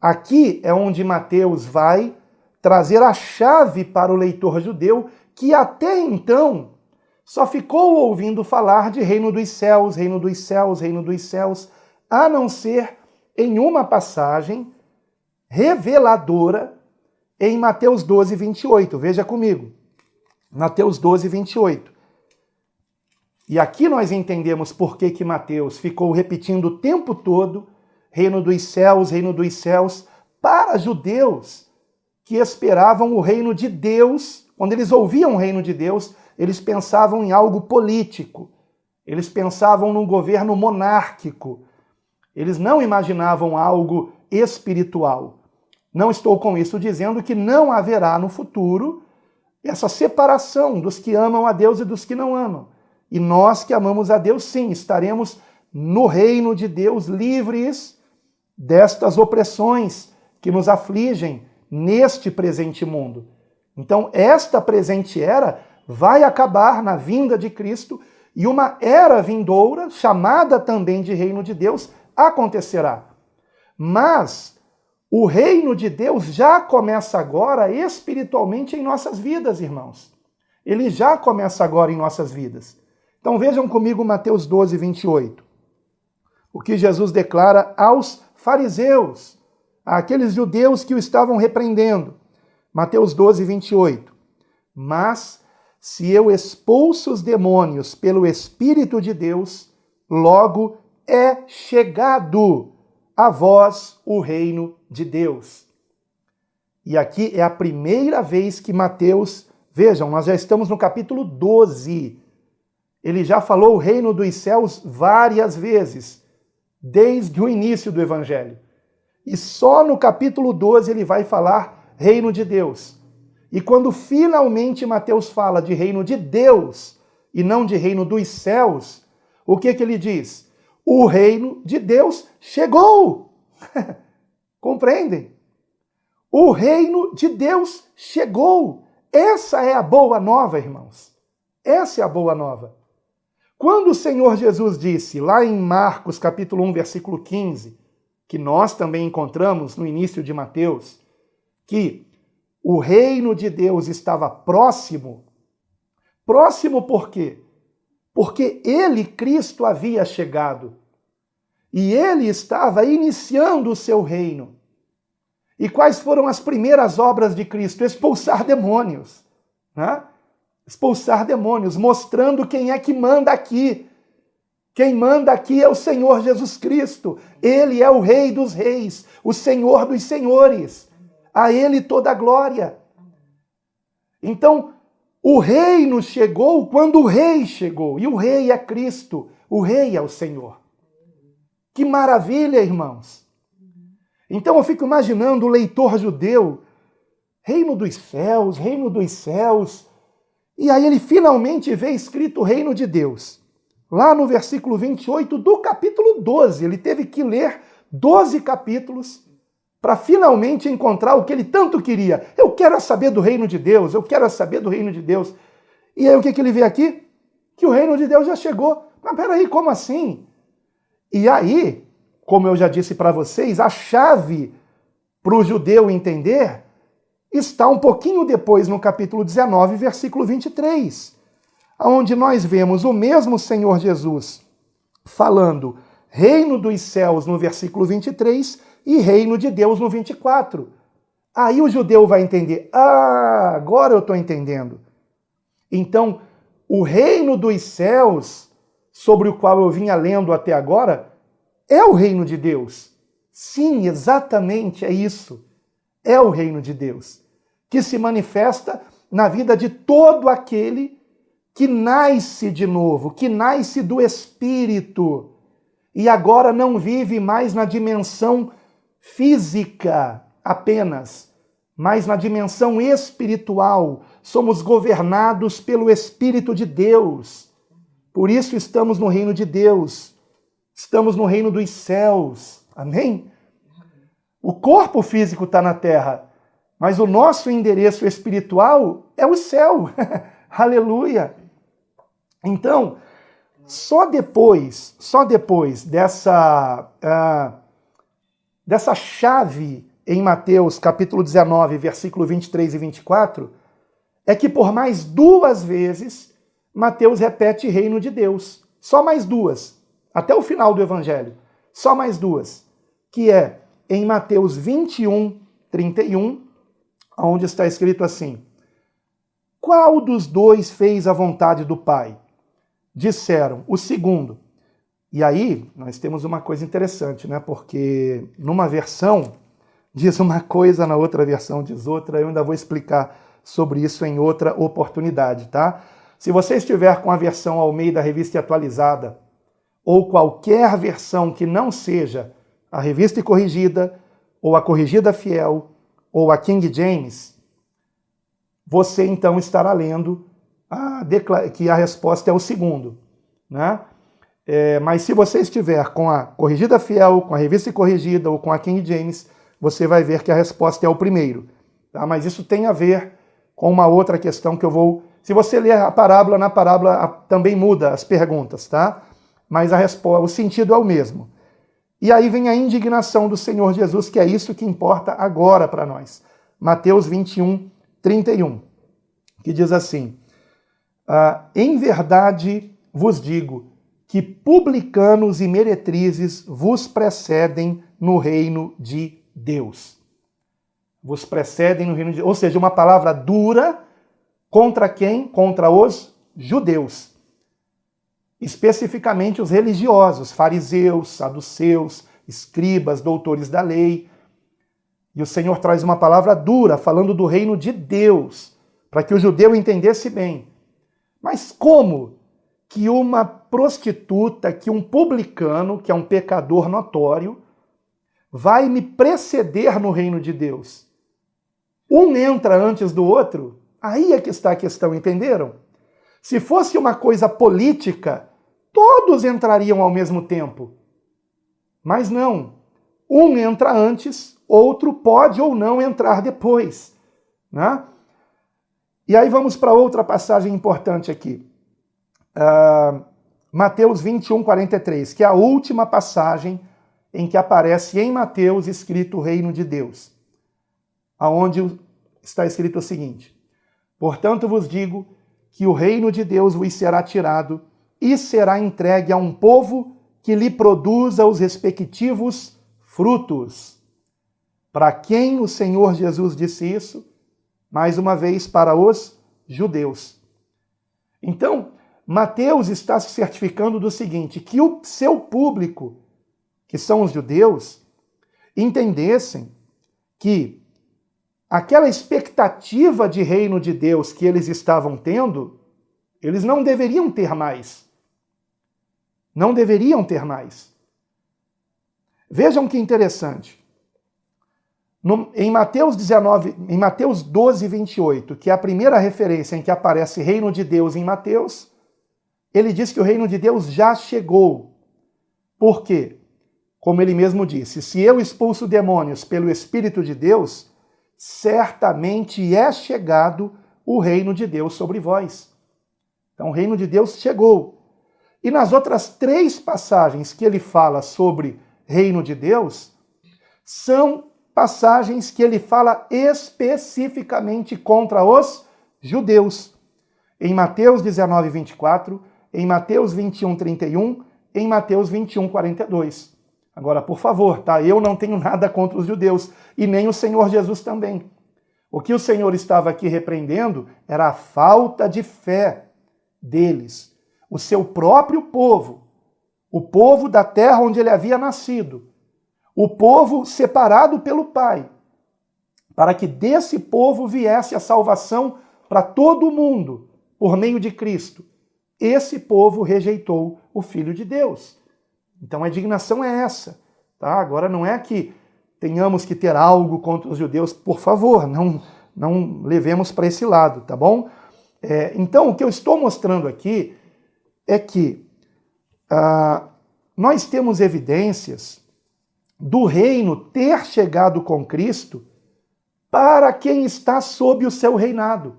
aqui é onde Mateus vai trazer a chave para o leitor judeu, que até então só ficou ouvindo falar de reino dos céus, reino dos céus, reino dos céus, a não ser em uma passagem reveladora em Mateus 12, 28. Veja comigo. Mateus 12, 28. E aqui nós entendemos por que Mateus ficou repetindo o tempo todo reino dos céus, para judeus que esperavam o reino de Deus. Quando eles ouviam o reino de Deus, eles pensavam em algo político, eles pensavam num governo monárquico, eles não imaginavam algo espiritual. Não estou com isso dizendo que não haverá no futuro essa separação dos que amam a Deus e dos que não amam. E nós que amamos a Deus, sim, estaremos no reino de Deus livres destas opressões que nos afligem neste presente mundo. Então, esta presente era vai acabar na vinda de Cristo e uma era vindoura, chamada também de reino de Deus, acontecerá. Mas o reino de Deus já começa agora espiritualmente em nossas vidas, irmãos. Ele já começa agora em nossas vidas. Então vejam comigo Mateus 12, 28. O que Jesus declara aos fariseus, àqueles judeus que o estavam repreendendo. Mateus 12, 28. Mas se eu expulso os demônios pelo Espírito de Deus, logo é chegado a vós o reino de Deus. E aqui é a primeira vez que Mateus, vejam, nós já estamos no capítulo 12. Ele já falou o reino dos céus várias vezes, desde o início do Evangelho. E só no capítulo 12 ele vai falar reino de Deus. E quando finalmente Mateus fala de reino de Deus e não de reino dos céus, o que ele diz? O reino de Deus chegou! Compreendem? O reino de Deus chegou! Essa é a boa nova, irmãos. Essa é a boa nova. Quando o Senhor Jesus disse, lá em Marcos capítulo 1, versículo 15, que nós também encontramos no início de Mateus, que o reino de Deus estava próximo. Próximo por quê? Porque ele, Cristo, havia chegado. E ele estava iniciando o seu reino. E quais foram as primeiras obras de Cristo? Expulsar demônios. Né? Expulsar demônios, mostrando quem é que manda aqui. Quem manda aqui é o Senhor Jesus Cristo. Ele é o Rei dos Reis, o Senhor dos Senhores. A Ele toda a glória. Então, o reino chegou quando o Rei chegou. E o Rei é Cristo. O Rei é o Senhor. Que maravilha, irmãos. Então eu fico imaginando o leitor judeu, reino dos céus, reino dos céus. E aí ele finalmente vê escrito o reino de Deus. Lá no versículo 28 do capítulo 12. Ele teve que ler 12 capítulos para finalmente encontrar o que ele tanto queria. Eu quero saber do reino de Deus, eu quero saber do reino de Deus. E aí o que ele vê aqui? Que o reino de Deus já chegou. Mas peraí, como assim? E aí, como eu já disse para vocês, a chave para o judeu entender está um pouquinho depois no capítulo 19, versículo 23, onde nós vemos o mesmo Senhor Jesus falando reino dos céus no versículo 23 e reino de Deus no 24. Aí o judeu vai entender, agora eu estou entendendo. Então, o reino dos céus, sobre o qual eu vinha lendo até agora, é o reino de Deus. Sim, exatamente, é isso. É o reino de Deus, que se manifesta na vida de todo aquele que nasce de novo, que nasce do Espírito, e agora não vive mais na dimensão física apenas, mas na dimensão espiritual. Somos governados pelo Espírito de Deus. Por isso estamos no reino de Deus. Estamos no reino dos céus. Amém? O corpo físico está na terra, mas o nosso endereço espiritual é o céu. Aleluia! Então, só depois dessa chave em Mateus capítulo 19, versículo 23 e 24, é que por mais duas vezes Mateus repete reino de Deus. Só mais duas. Até o final do Evangelho. Só mais duas. Que é em Mateus 21, 31, onde está escrito assim: qual dos dois fez a vontade do Pai? disseram o segundo. E aí, nós temos uma coisa interessante, né? Porque numa versão diz uma coisa, na outra versão diz outra. Eu ainda vou explicar sobre isso em outra oportunidade, tá? Se você estiver com a versão Almeida Revista e Atualizada, ou qualquer versão que não seja a Revista e Corrigida, ou a Corrigida Fiel, ou a King James, você então estará lendo que a resposta é o segundo, né? Mas se você estiver com a Corrigida Fiel, com a Revista e Corrigida, ou com a King James, você vai ver que a resposta é o primeiro, tá? Mas isso tem a ver com uma outra questão que eu vou... Se você ler a parábola, na parábola também muda as perguntas, tá? Mas o sentido é o mesmo. E aí vem a indignação do Senhor Jesus, que é isso que importa agora para nós. Mateus 21, 31, que diz assim: em verdade vos digo que publicanos e meretrizes vos precedem no reino de Deus. Vos precedem no reino de Deus. Ou seja, uma palavra dura contra quem? Contra os judeus. Especificamente os religiosos, fariseus, saduceus, escribas, doutores da lei. E o Senhor traz uma palavra dura, falando do reino de Deus, para que o judeu entendesse bem. Mas como que uma prostituta, que um publicano, que é um pecador notório, vai me preceder no reino de Deus? Um entra antes do outro? Aí é que está a questão, entenderam? Se fosse uma coisa política, todos entrariam ao mesmo tempo. Mas não. Um entra antes, outro pode ou não entrar depois, né? E aí vamos para outra passagem importante aqui. Mateus 21, 43, que é a última passagem em que aparece em Mateus escrito o reino de Deus, aonde está escrito o seguinte: portanto vos digo que o reino de Deus vos será tirado e será entregue a um povo que lhe produza os respectivos frutos. Para quem o Senhor Jesus disse isso? Mais uma vez, para os judeus. Então, Mateus está se certificando do seguinte: que o seu público, que são os judeus, entendessem que aquela expectativa de reino de Deus que eles estavam tendo, eles não deveriam ter mais. Não deveriam ter mais. Vejam que interessante. Em Mateus 12, 28, que é a primeira referência em que aparece reino de Deus em Mateus, ele diz que o reino de Deus já chegou. Por quê? Como ele mesmo disse: se eu expulso demônios pelo Espírito de Deus, certamente é chegado o reino de Deus sobre vós. Então o reino de Deus chegou. E nas outras 3 passagens que ele fala sobre reino de Deus, são passagens que ele fala especificamente contra os judeus. Em Mateus 19, 24, em Mateus 21, 31, em Mateus 21, 42. Agora, por favor, tá? Eu não tenho nada contra os judeus, e nem o Senhor Jesus também. O que o Senhor estava aqui repreendendo era a falta de fé deles. O seu próprio povo, o povo da terra onde ele havia nascido, o povo separado pelo Pai, para que desse povo viesse a salvação para todo o mundo, por meio de Cristo. Esse povo rejeitou o Filho de Deus. Então a indignação é essa, tá? Agora não é que tenhamos que ter algo contra os judeus, por favor, não levemos para esse lado, tá bom? Então o que eu estou mostrando aqui é que nós temos evidências do reino ter chegado com Cristo para quem está sob o seu reinado.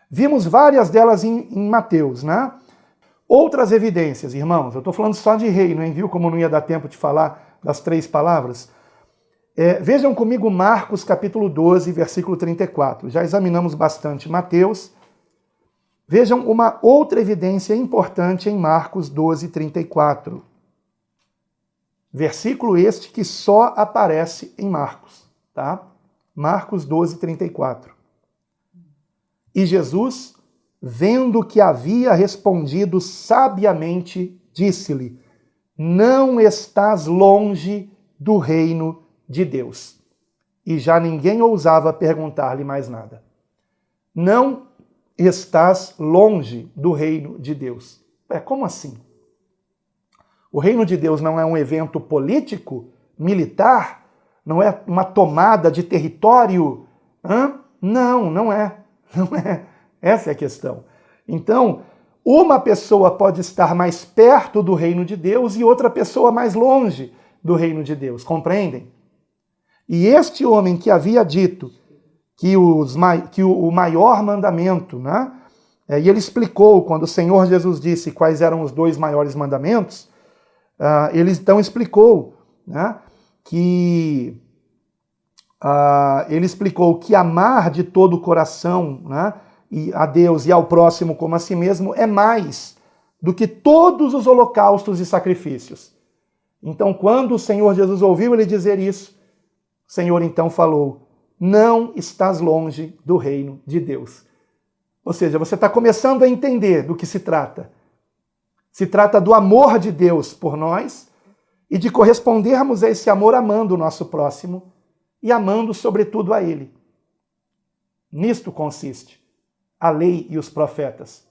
Vimos várias delas em Mateus, né? Outras evidências, irmãos, eu estou falando só de reino, hein? Viu como não ia dar tempo de falar das 3 palavras? Vejam comigo Marcos capítulo 12, versículo 34. Já examinamos bastante Mateus. Vejam uma outra evidência importante em Marcos 12, 34. Versículo este que só aparece em Marcos, tá? Marcos 12, 34. E Jesus, vendo que havia respondido sabiamente, disse-lhe: não estás longe do reino de Deus. E já ninguém ousava perguntar-lhe mais nada. Não estás longe do reino de Deus. Como assim? O reino de Deus não é um evento político, militar? Não é uma tomada de território? Não, não é. Não é. Essa é a questão. Então, uma pessoa pode estar mais perto do reino de Deus e outra pessoa mais longe do reino de Deus. Compreendem? E este homem que havia dito que o maior mandamento, né? E ele explicou, quando o Senhor Jesus disse quais eram os 2 maiores mandamentos, ele então explicou, né, que ele explicou que amar de todo o coração, né, e a Deus e ao próximo como a si mesmo é mais do que todos os holocaustos e sacrifícios. Então, quando o Senhor Jesus ouviu ele dizer isso, o Senhor então falou: não estás longe do reino de Deus. Ou seja, você está começando a entender do que se trata. Se trata do amor de Deus por nós e de correspondermos a esse amor amando o nosso próximo e amando sobretudo a Ele. Nisto consiste a lei e os profetas,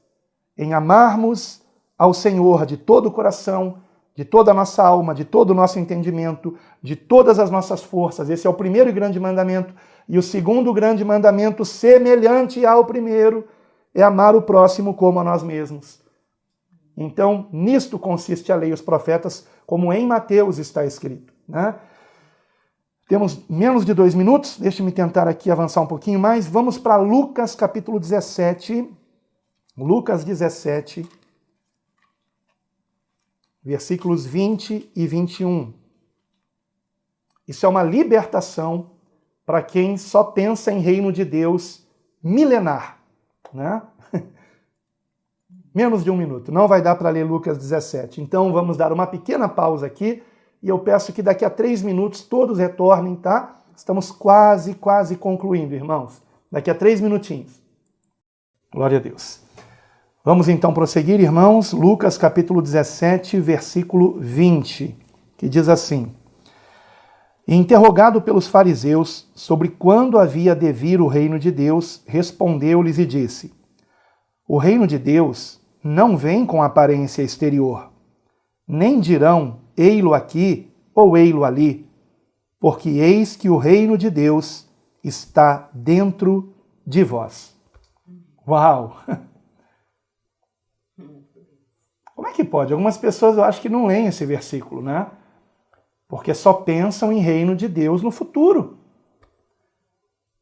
em amarmos ao Senhor de todo o coração, de toda a nossa alma, de todo o nosso entendimento, de todas as nossas forças. Esse é o primeiro e grande mandamento. E o segundo grande mandamento, semelhante ao primeiro, é amar o próximo como a nós mesmos. Então, nisto consiste a lei e os profetas, como em Mateus está escrito, né? Temos menos de 2 minutos, deixe-me tentar aqui avançar um pouquinho mais. Vamos para Lucas capítulo 17. Lucas 17, versículos 20 e 21. Isso é uma libertação para quem só pensa em reino de Deus milenar, né? Menos de 1 minuto, não vai dar para ler Lucas 17. Então vamos dar uma pequena pausa aqui e eu peço que daqui a 3 minutos todos retornem, tá? Estamos quase concluindo, irmãos. Daqui a 3 minutinhos. Glória a Deus. Vamos então prosseguir, irmãos. Lucas capítulo 17, versículo 20, que diz assim: E interrogado pelos fariseus sobre quando havia de vir o reino de Deus, respondeu-lhes e disse: O reino de Deus não vem com aparência exterior, nem dirão ei-lo aqui ou ei-lo ali, porque eis que o reino de Deus está dentro de vós. Uau! Como é que pode? Algumas pessoas eu acho que não leem esse versículo, né? Porque só pensam em reino de Deus no futuro.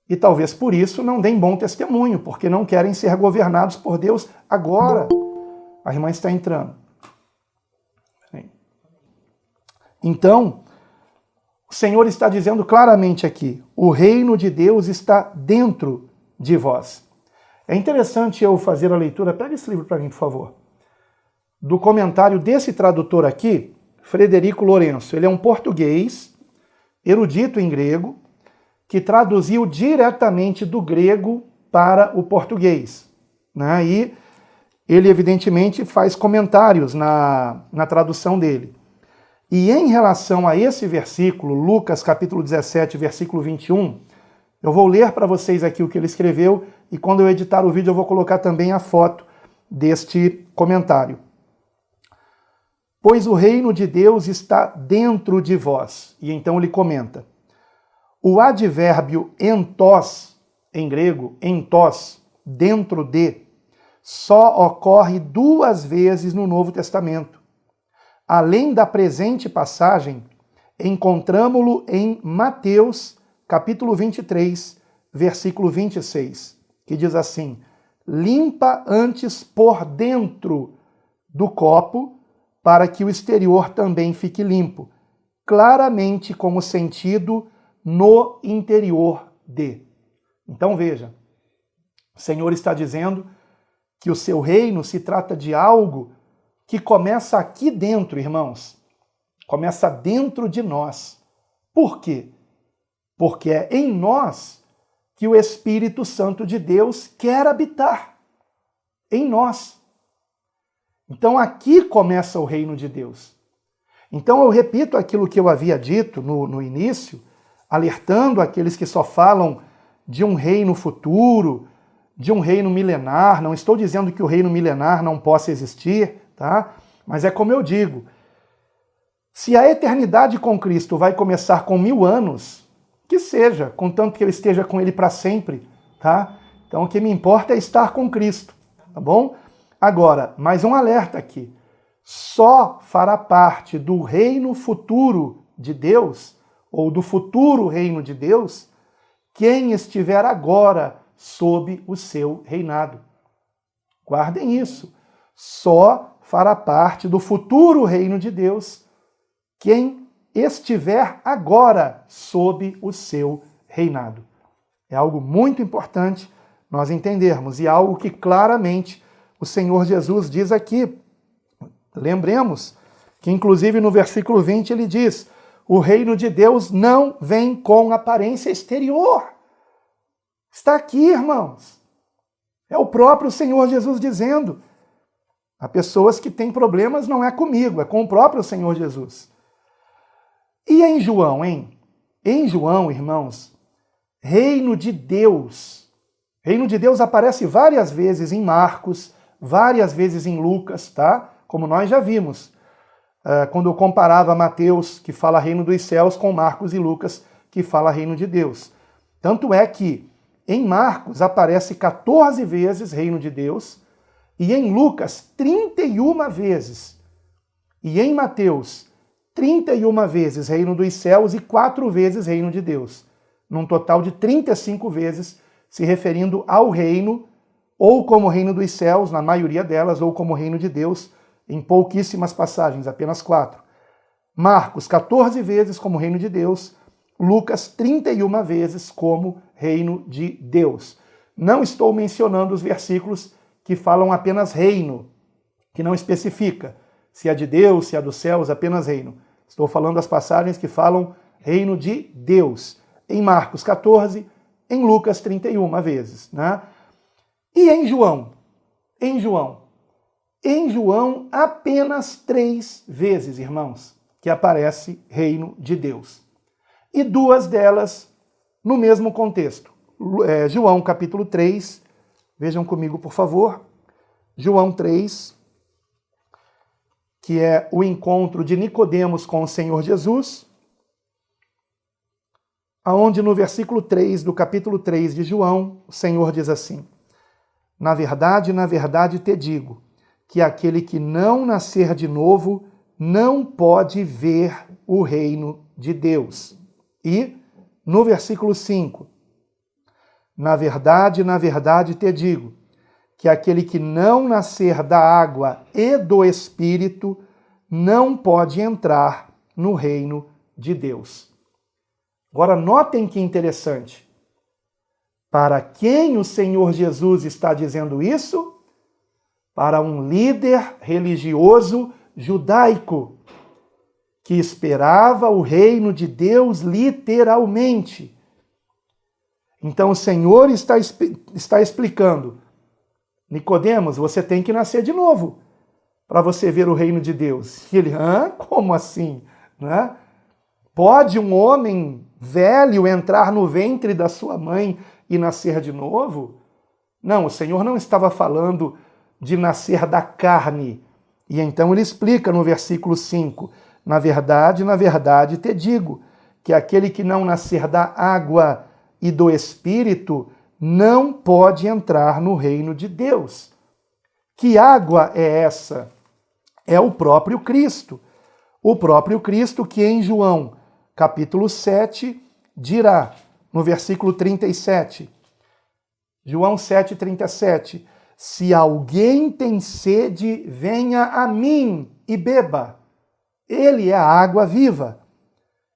E talvez por isso não deem bom testemunho, porque não querem ser governados por Deus agora. A irmã está entrando. Então, o Senhor está dizendo claramente aqui: o reino de Deus está dentro de vós. É interessante eu fazer a leitura, pega esse livro para mim, por favor, do comentário desse tradutor aqui, Frederico Lourenço. Ele é um português, erudito em grego, que traduziu diretamente do grego para o português, né? E ele, evidentemente, faz comentários na tradução dele. E em relação a esse versículo, Lucas capítulo 17, versículo 21, eu vou ler para vocês aqui o que ele escreveu, e quando eu editar o vídeo eu vou colocar também a foto deste comentário. Pois o reino de Deus está dentro de vós. E então ele comenta: o advérbio entos, em grego, entos, dentro de, só ocorre 2 vezes no Novo Testamento. Além da presente passagem, encontramo-lo em Mateus, capítulo 23, versículo 26, que diz assim: limpa antes por dentro do copo, para que o exterior também fique limpo, claramente com o sentido no interior de. Então veja, o Senhor está dizendo que o seu reino se trata de algo que começa aqui dentro, irmãos. Começa dentro de nós. Por quê? Porque é em nós que o Espírito Santo de Deus quer habitar. em nós. Então aqui começa o reino de Deus. Então eu repito aquilo que eu havia dito no início, alertando aqueles que só falam de um reino futuro, de um reino milenar. Não estou dizendo que o reino milenar não possa existir, tá? Mas é como eu digo, se a eternidade com Cristo vai começar com 1000 anos, que seja, contanto que eu esteja com Ele para sempre, tá? Então o que me importa é estar com Cristo, tá bom? Agora, mais um alerta aqui. Só fará parte do reino futuro de Deus, ou do futuro reino de Deus, quem estiver agora sob o seu reinado. Guardem isso. Só fará parte do futuro reino de Deus quem estiver agora sob o seu reinado. É algo muito importante nós entendermos e algo que claramente o Senhor Jesus diz aqui. Lembremos que, inclusive, no versículo 20 ele diz: o reino de Deus não vem com aparência exterior. Está aqui, irmãos. É o próprio Senhor Jesus dizendo. Há pessoas que têm problemas, não é comigo, é com o próprio Senhor Jesus. E em João, hein? Em João, irmãos, reino de Deus. Reino de Deus aparece várias vezes em Marcos, várias vezes em Lucas, tá? Como nós já vimos, quando eu comparava Mateus, que fala reino dos céus, com Marcos e Lucas, que fala reino de Deus. Tanto é que em Marcos aparece 14 vezes reino de Deus, e em Lucas 31 vezes. E em Mateus 31 vezes reino dos céus e 4 vezes reino de Deus. Num total de 35 vezes se referindo ao reino, ou como reino dos céus, na maioria delas, ou como reino de Deus, em pouquíssimas passagens, apenas 4. Marcos, 14 vezes como reino de Deus. Lucas, 31 vezes como reino de Deus. Não estou mencionando os versículos que falam apenas reino, que não especifica se é de Deus, se é dos céus, apenas reino. Estou falando as passagens que falam reino de Deus. Em Marcos, 14, em Lucas, 31 vezes, né? E em João? Em João, apenas 3 vezes, irmãos, que aparece reino de Deus. E 2 delas no mesmo contexto. João capítulo 3, vejam comigo, por favor. João 3, que é o encontro de Nicodemos com o Senhor Jesus, aonde no versículo 3 do capítulo 3 de João, o Senhor diz assim: na verdade te digo, que aquele que não nascer de novo não pode ver o reino de Deus. E, no versículo 5, na verdade te digo, que aquele que não nascer da água e do Espírito não pode entrar no reino de Deus. Agora, notem que interessante. Para quem o Senhor Jesus está dizendo isso? Para um líder religioso judaico, que esperava o reino de Deus literalmente. Então o Senhor está explicando: Nicodemos, você tem que nascer de novo para você ver o reino de Deus. E ele, como assim? Né? Pode um homem velho entrar no ventre da sua mãe e nascer de novo? Não, o Senhor não estava falando de nascer da carne. E então ele explica no versículo 5, na verdade te digo, que aquele que não nascer da água e do Espírito não pode entrar no reino de Deus. Que água é essa? É o próprio Cristo. O próprio Cristo que em João, capítulo 7, dirá, no versículo 37, João 7,37, se alguém tem sede, venha a mim e beba. Ele é a água viva.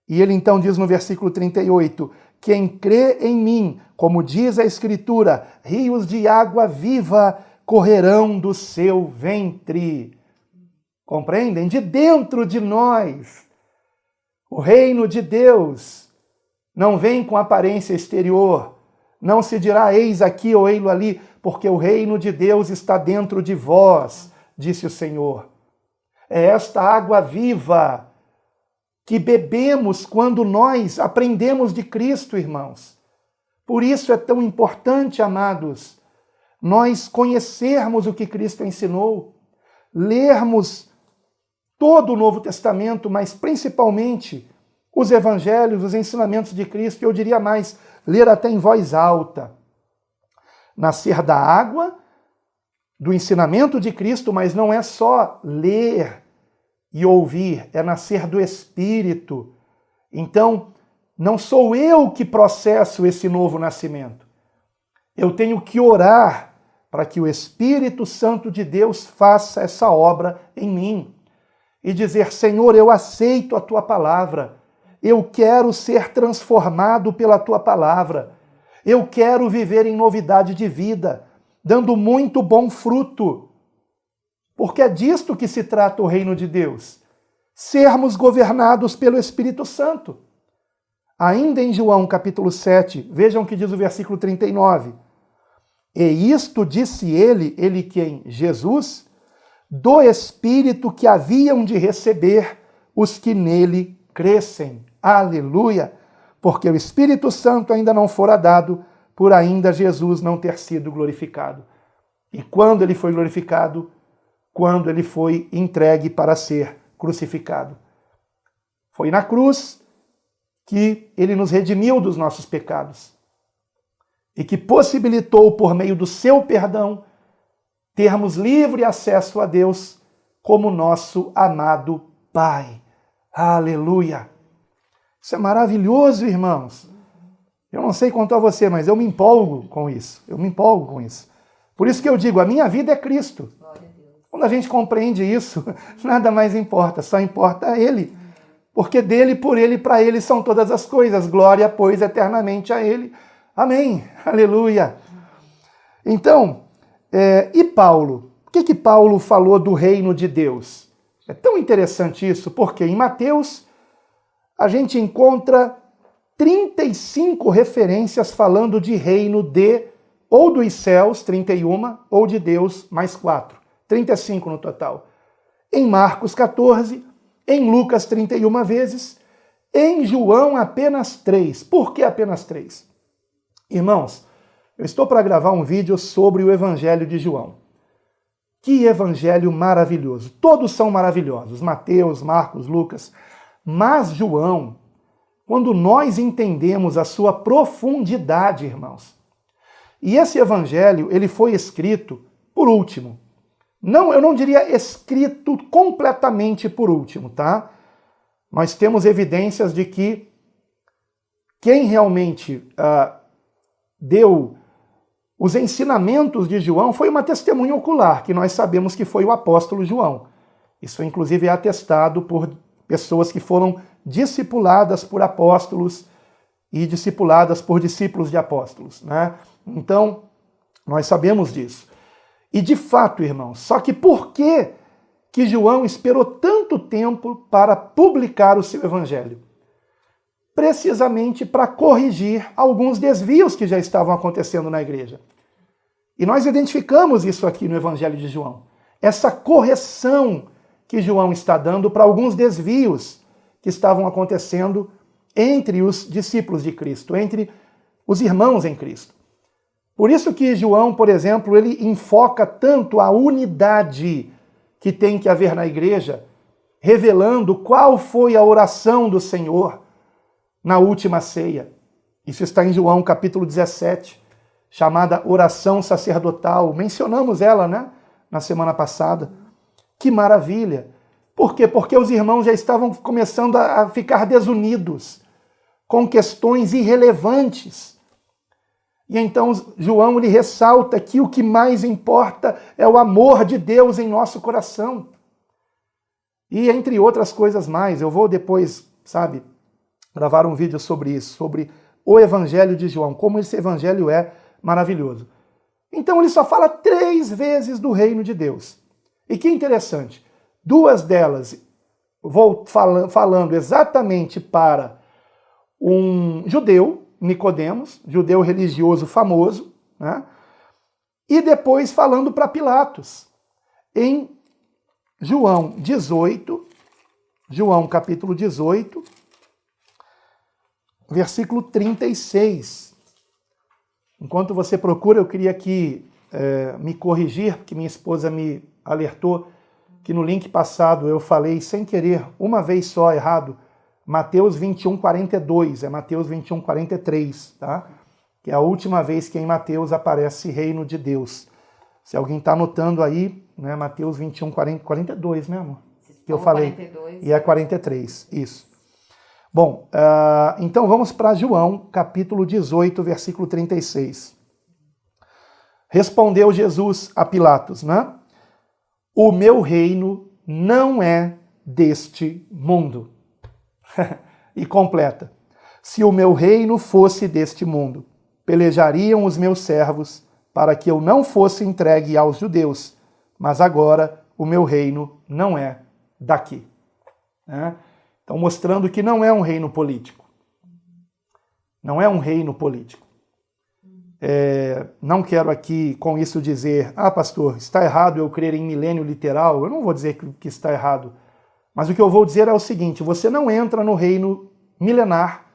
E ele então diz no versículo 38, quem crê em mim, como diz a Escritura, rios de água viva correrão do seu ventre. Compreendem? De dentro de nós. O reino de Deus não vem com aparência exterior, Não se dirá eis aqui ou ei-lo ali, porque o reino de Deus está dentro de vós, disse o Senhor. É esta água viva que bebemos quando nós aprendemos de Cristo, irmãos. Por isso é tão importante, amados, nós conhecermos o que Cristo ensinou, lermos todo o Novo Testamento, mas principalmente os evangelhos, os ensinamentos de Cristo, eu diria mais, ler até em voz alta. Nascer da água, do ensinamento de Cristo, mas não é só ler e ouvir, é nascer do Espírito. Então, não sou eu que processo esse novo nascimento. Eu tenho que orar para que o Espírito Santo de Deus faça essa obra em mim. E dizer, Senhor, eu aceito a Tua palavra. Eu quero ser transformado pela Tua palavra. Eu quero viver em novidade de vida, dando muito bom fruto. Porque é disto que se trata o reino de Deus. Sermos governados pelo Espírito Santo. Ainda em João capítulo 7, vejam o que diz o versículo 39. E isto disse ele quem? Jesus, do Espírito que haviam de receber os que nele crescem. Aleluia! Porque o Espírito Santo ainda não fora dado, por ainda Jesus não ter sido glorificado. E quando ele foi glorificado? Quando ele foi entregue para ser crucificado. Foi na cruz que ele nos redimiu dos nossos pecados e que possibilitou, por meio do seu perdão, termos livre acesso a Deus como nosso amado Pai. Aleluia! Isso é maravilhoso, irmãos. Eu não sei quanto a você, mas eu me empolgo com isso. Eu me empolgo com isso. Por isso que eu digo, a minha vida é Cristo. Quando a gente compreende isso, nada mais importa, só importa Ele. Porque dele, por Ele e para Ele são todas as coisas. Glória, pois, eternamente a Ele. Amém. Aleluia. Então, e Paulo? O que Paulo falou do reino de Deus? É tão interessante isso, porque em Mateus a gente encontra 35 referências falando de reino de, ou dos céus, 31, ou de Deus, mais 4. 35 no total. Em Marcos 14, em Lucas 31 vezes, em João apenas 3. Por que apenas 3? Irmãos, eu estou para gravar um vídeo sobre o Evangelho de João. Que evangelho maravilhoso. Todos são maravilhosos, Mateus, Marcos, Lucas. Mas João, quando nós entendemos a sua profundidade, irmãos, e esse evangelho, ele foi escrito por último. Não, eu não diria escrito completamente por último, tá? Nós temos evidências de que quem realmente deu os ensinamentos de João foi uma testemunha ocular, que nós sabemos que foi o apóstolo João. Isso, inclusive, é atestado por pessoas que foram discipuladas por apóstolos e discipuladas por discípulos de apóstolos, né? Então, nós sabemos disso. E de fato, irmãos, só que por que João esperou tanto tempo para publicar o seu evangelho? Precisamente para corrigir alguns desvios que já estavam acontecendo na igreja. E nós identificamos isso aqui no Evangelho de João. Essa correção que João está dando para alguns desvios que estavam acontecendo entre os discípulos de Cristo, entre os irmãos em Cristo. Por isso que João, por exemplo, ele enfoca tanto a unidade que tem que haver na igreja, revelando qual foi a oração do Senhor na última ceia. Isso está em João capítulo 17, chamada oração sacerdotal. Mencionamos ela, né, na semana passada. Que maravilha! Por quê? Porque os irmãos já estavam começando a ficar desunidos com questões irrelevantes. E então João ele ressalta que o que mais importa é o amor de Deus em nosso coração. E entre outras coisas mais, eu vou depois, gravar um vídeo sobre isso, sobre o Evangelho de João, como esse Evangelho é maravilhoso. Então ele só fala 3 vezes do reino de Deus. E que interessante, 2 delas falando exatamente para um judeu, Nicodemos, judeu religioso famoso, né? E depois falando para Pilatos. Em João 18, João capítulo 18, versículo 36. Enquanto você procura, eu queria aqui me corrigir, porque minha esposa me alertou que no link passado eu falei sem querer, uma vez só errado, Mateus 21, 42, é Mateus 21, 43, tá? Que é a última vez que em Mateus aparece reino de Deus. Se alguém está anotando aí, né, Mateus 21, 42, né, amor? Que eu falei. 42. E é 43, isso. Bom, então vamos para João, capítulo 18, versículo 36. Respondeu Jesus a Pilatos, né? O meu reino não é deste mundo. E completa. Se o meu reino fosse deste mundo, pelejariam os meus servos para que eu não fosse entregue aos judeus, mas agora o meu reino não é daqui. Né? Então, mostrando que não é um reino político. Não é um reino político. Não quero aqui com isso dizer, pastor, está errado eu crer em milênio literal. Eu não vou dizer que está errado. Mas o que eu vou dizer é o seguinte, você não entra no reino milenar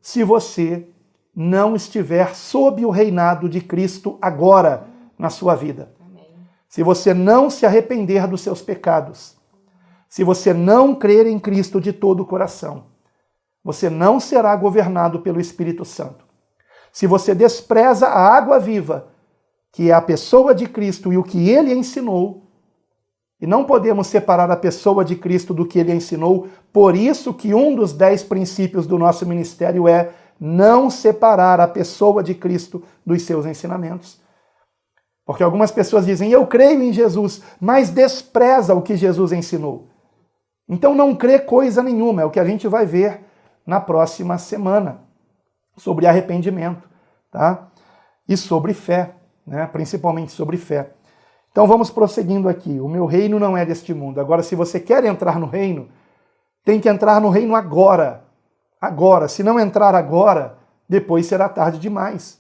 se você não estiver sob o reinado de Cristo agora na sua vida. Se você não se arrepender dos seus pecados, se você não crer em Cristo de todo o coração, você não será governado pelo Espírito Santo. Se você despreza a água viva, que é a pessoa de Cristo e o que ele ensinou, e não podemos separar a pessoa de Cristo do que ele ensinou, por isso que um dos 10 princípios do nosso ministério é não separar a pessoa de Cristo dos seus ensinamentos. Porque algumas pessoas dizem, eu creio em Jesus, mas despreza o que Jesus ensinou. Então não crê coisa nenhuma, é o que a gente vai ver na próxima semana, sobre arrependimento, tá? E sobre fé, né? Principalmente sobre fé. Então vamos prosseguindo aqui. O meu reino não é deste mundo. Agora, se você quer entrar no reino, tem que entrar no reino agora. Agora. Se não entrar agora, depois será tarde demais.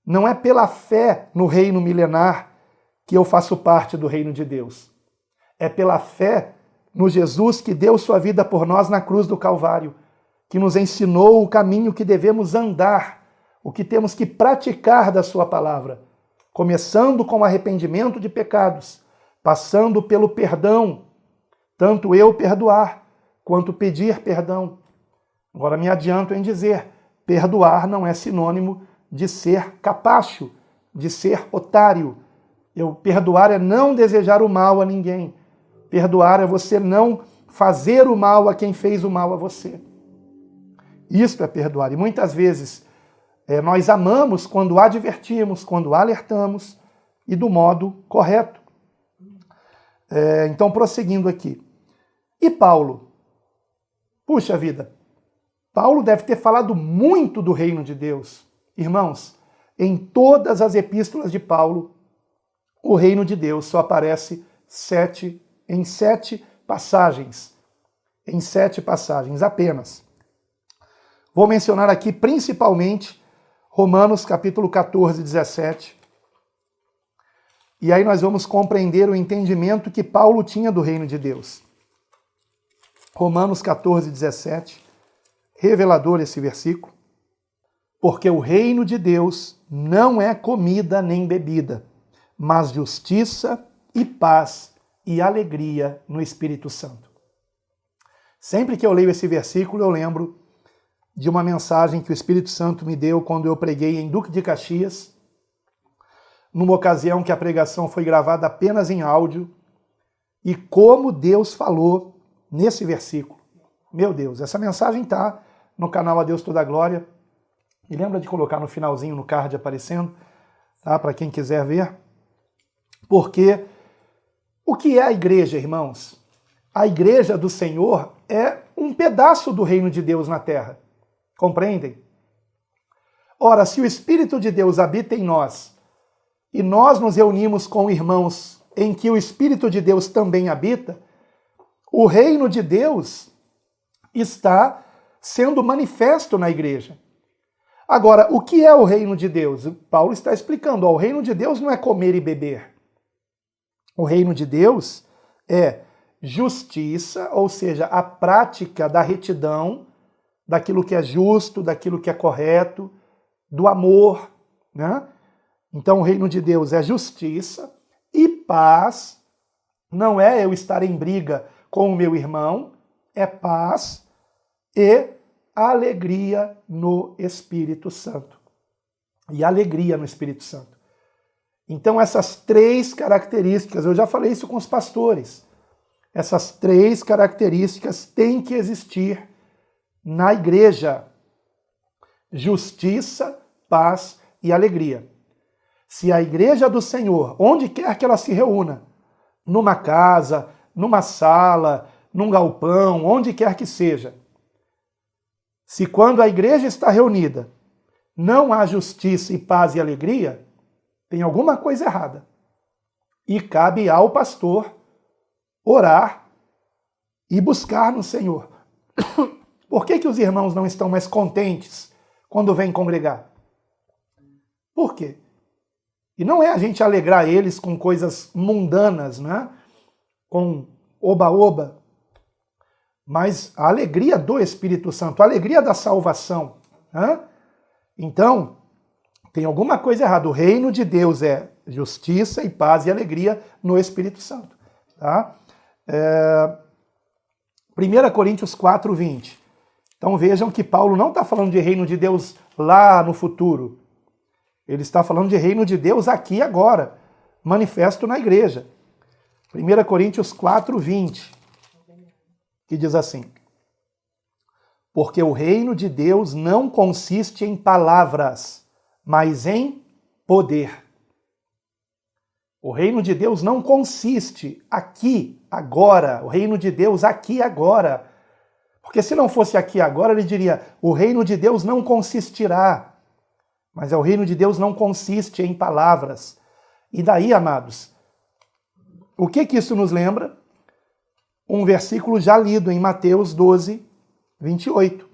Não é pela fé no reino milenar que eu faço parte do reino de Deus. É pela fé no Jesus que deu sua vida por nós na cruz do Calvário, que nos ensinou o caminho que devemos andar, o que temos que praticar da sua palavra. Começando com o arrependimento de pecados, passando pelo perdão, tanto eu perdoar, quanto pedir perdão. Agora me adianto em dizer, perdoar não é sinônimo de ser capacho, de ser otário. Perdoar é não desejar o mal a ninguém. Perdoar é você não fazer o mal a quem fez o mal a você. Isto é perdoar. E muitas vezes nós amamos quando advertimos, quando alertamos e do modo correto. Então, prosseguindo aqui. E Paulo? Puxa vida, Paulo deve ter falado muito do reino de Deus. Irmãos, em todas as epístolas de Paulo, o reino de Deus só aparece em sete passagens. Em 7 passagens apenas. Vou mencionar aqui principalmente Romanos capítulo 14, 17. E aí nós vamos compreender o entendimento que Paulo tinha do reino de Deus. Romanos 14, 17. Revelador esse versículo. Porque o reino de Deus não é comida nem bebida, mas justiça e paz e alegria no Espírito Santo. Sempre que eu leio esse versículo, eu lembro de uma mensagem que o Espírito Santo me deu quando eu preguei em Duque de Caxias, numa ocasião que a pregação foi gravada apenas em áudio, e como Deus falou nesse versículo. Meu Deus, essa mensagem está no canal A Deus Toda a Glória. E lembra de colocar no finalzinho, no card aparecendo, tá? Para quem quiser ver. Porque o que é a igreja, irmãos? A igreja do Senhor é um pedaço do reino de Deus na terra. Compreendem? Ora, se o Espírito de Deus habita em nós, e nós nos reunimos com irmãos em que o Espírito de Deus também habita, o reino de Deus está sendo manifesto na igreja. Agora, o que é o reino de Deus? Paulo está explicando, ó, o reino de Deus não é comer e beber. O reino de Deus é justiça, ou seja, a prática da retidão, daquilo que é justo, daquilo que é correto, do amor, né? Então o reino de Deus é justiça e paz, não é eu estar em briga com o meu irmão, é paz e alegria no Espírito Santo. E alegria no Espírito Santo. Então essas três características, eu já falei isso com os pastores, essas três características têm que existir na igreja: justiça, paz e alegria. Se a igreja do Senhor, onde quer que ela se reúna, numa casa, numa sala, num galpão, onde quer que seja, se quando a igreja está reunida não há justiça e paz e alegria, tem alguma coisa errada. E cabe ao pastor orar e buscar no Senhor. Por que os irmãos não estão mais contentes quando vêm congregar? Por quê? E não é a gente alegrar eles com coisas mundanas, né? Com oba-oba, mas a alegria do Espírito Santo, a alegria da salvação. Né? Então, tem alguma coisa errada. O reino de Deus é justiça e paz e alegria no Espírito Santo. Tá? 1 Coríntios 4, 20. Então vejam que Paulo não está falando de reino de Deus lá no futuro. Ele está falando de reino de Deus aqui e agora, manifesto na igreja. 1 Coríntios 4, 20, que diz assim: porque o reino de Deus não consiste em palavras, mas em poder. O reino de Deus não consiste aqui, agora. O reino de Deus aqui, agora. Porque se não fosse aqui, agora, ele diria: o reino de Deus não consistirá. Mas o reino de Deus não consiste em palavras. E daí, amados, o que isso nos lembra? Um versículo já lido em Mateus 12, 28.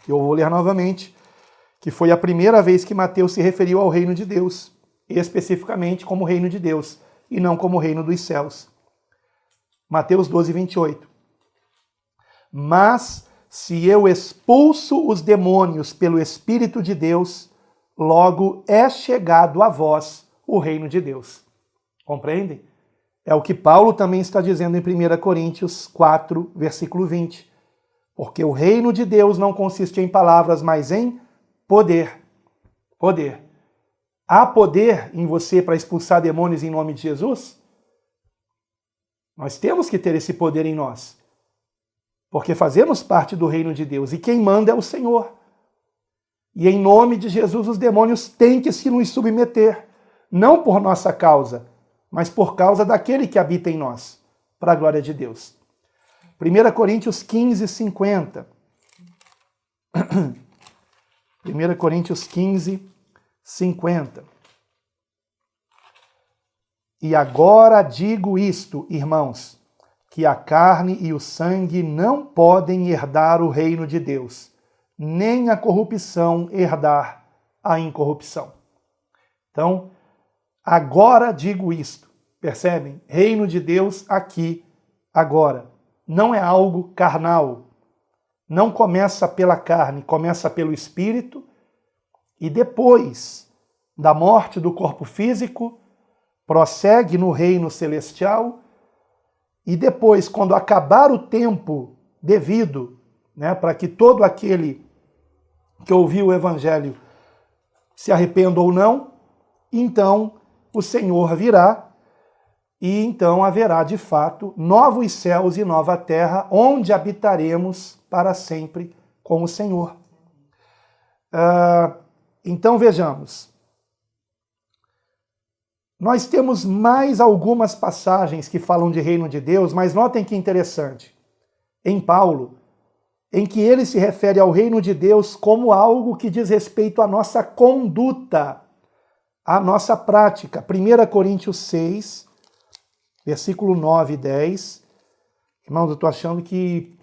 Eu vou ler novamente, que foi a primeira vez que Mateus se referiu ao reino de Deus, especificamente como reino de Deus, e não como reino dos céus. Mateus 12, 28. Mas se eu expulso os demônios pelo Espírito de Deus, logo é chegado a vós o reino de Deus. Compreendem? É o que Paulo também está dizendo em 1 Coríntios 4, versículo 20. Porque o reino de Deus não consiste em palavras, mas em poder. Poder. Há poder em você para expulsar demônios em nome de Jesus? Nós temos que ter esse poder em nós. Porque fazemos parte do reino de Deus e quem manda é o Senhor. E em nome de Jesus os demônios têm que se nos submeter, não por nossa causa, mas por causa daquele que habita em nós, para a glória de Deus. 1 Coríntios 15, 50. 1 Coríntios 15, 50. E agora digo isto, irmãos, que a carne e o sangue não podem herdar o reino de Deus, nem a corrupção herdar a incorrupção. Então, agora digo isto, percebem? Reino de Deus aqui, agora. Não é algo carnal. Não começa pela carne, começa pelo Espírito, e depois da morte do corpo físico, prossegue no reino celestial. E depois, quando acabar o tempo devido, né, para que todo aquele que ouviu o Evangelho se arrependa ou não, então o Senhor virá e então haverá de fato novos céus e nova terra, onde habitaremos para sempre com o Senhor. Então vejamos. Nós temos mais algumas passagens que falam de reino de Deus, mas notem que interessante. Em Paulo, em que ele se refere ao reino de Deus como algo que diz respeito à nossa conduta, à nossa prática. 1 Coríntios 6, versículo 9 e 10. Irmãos, eu estou achando que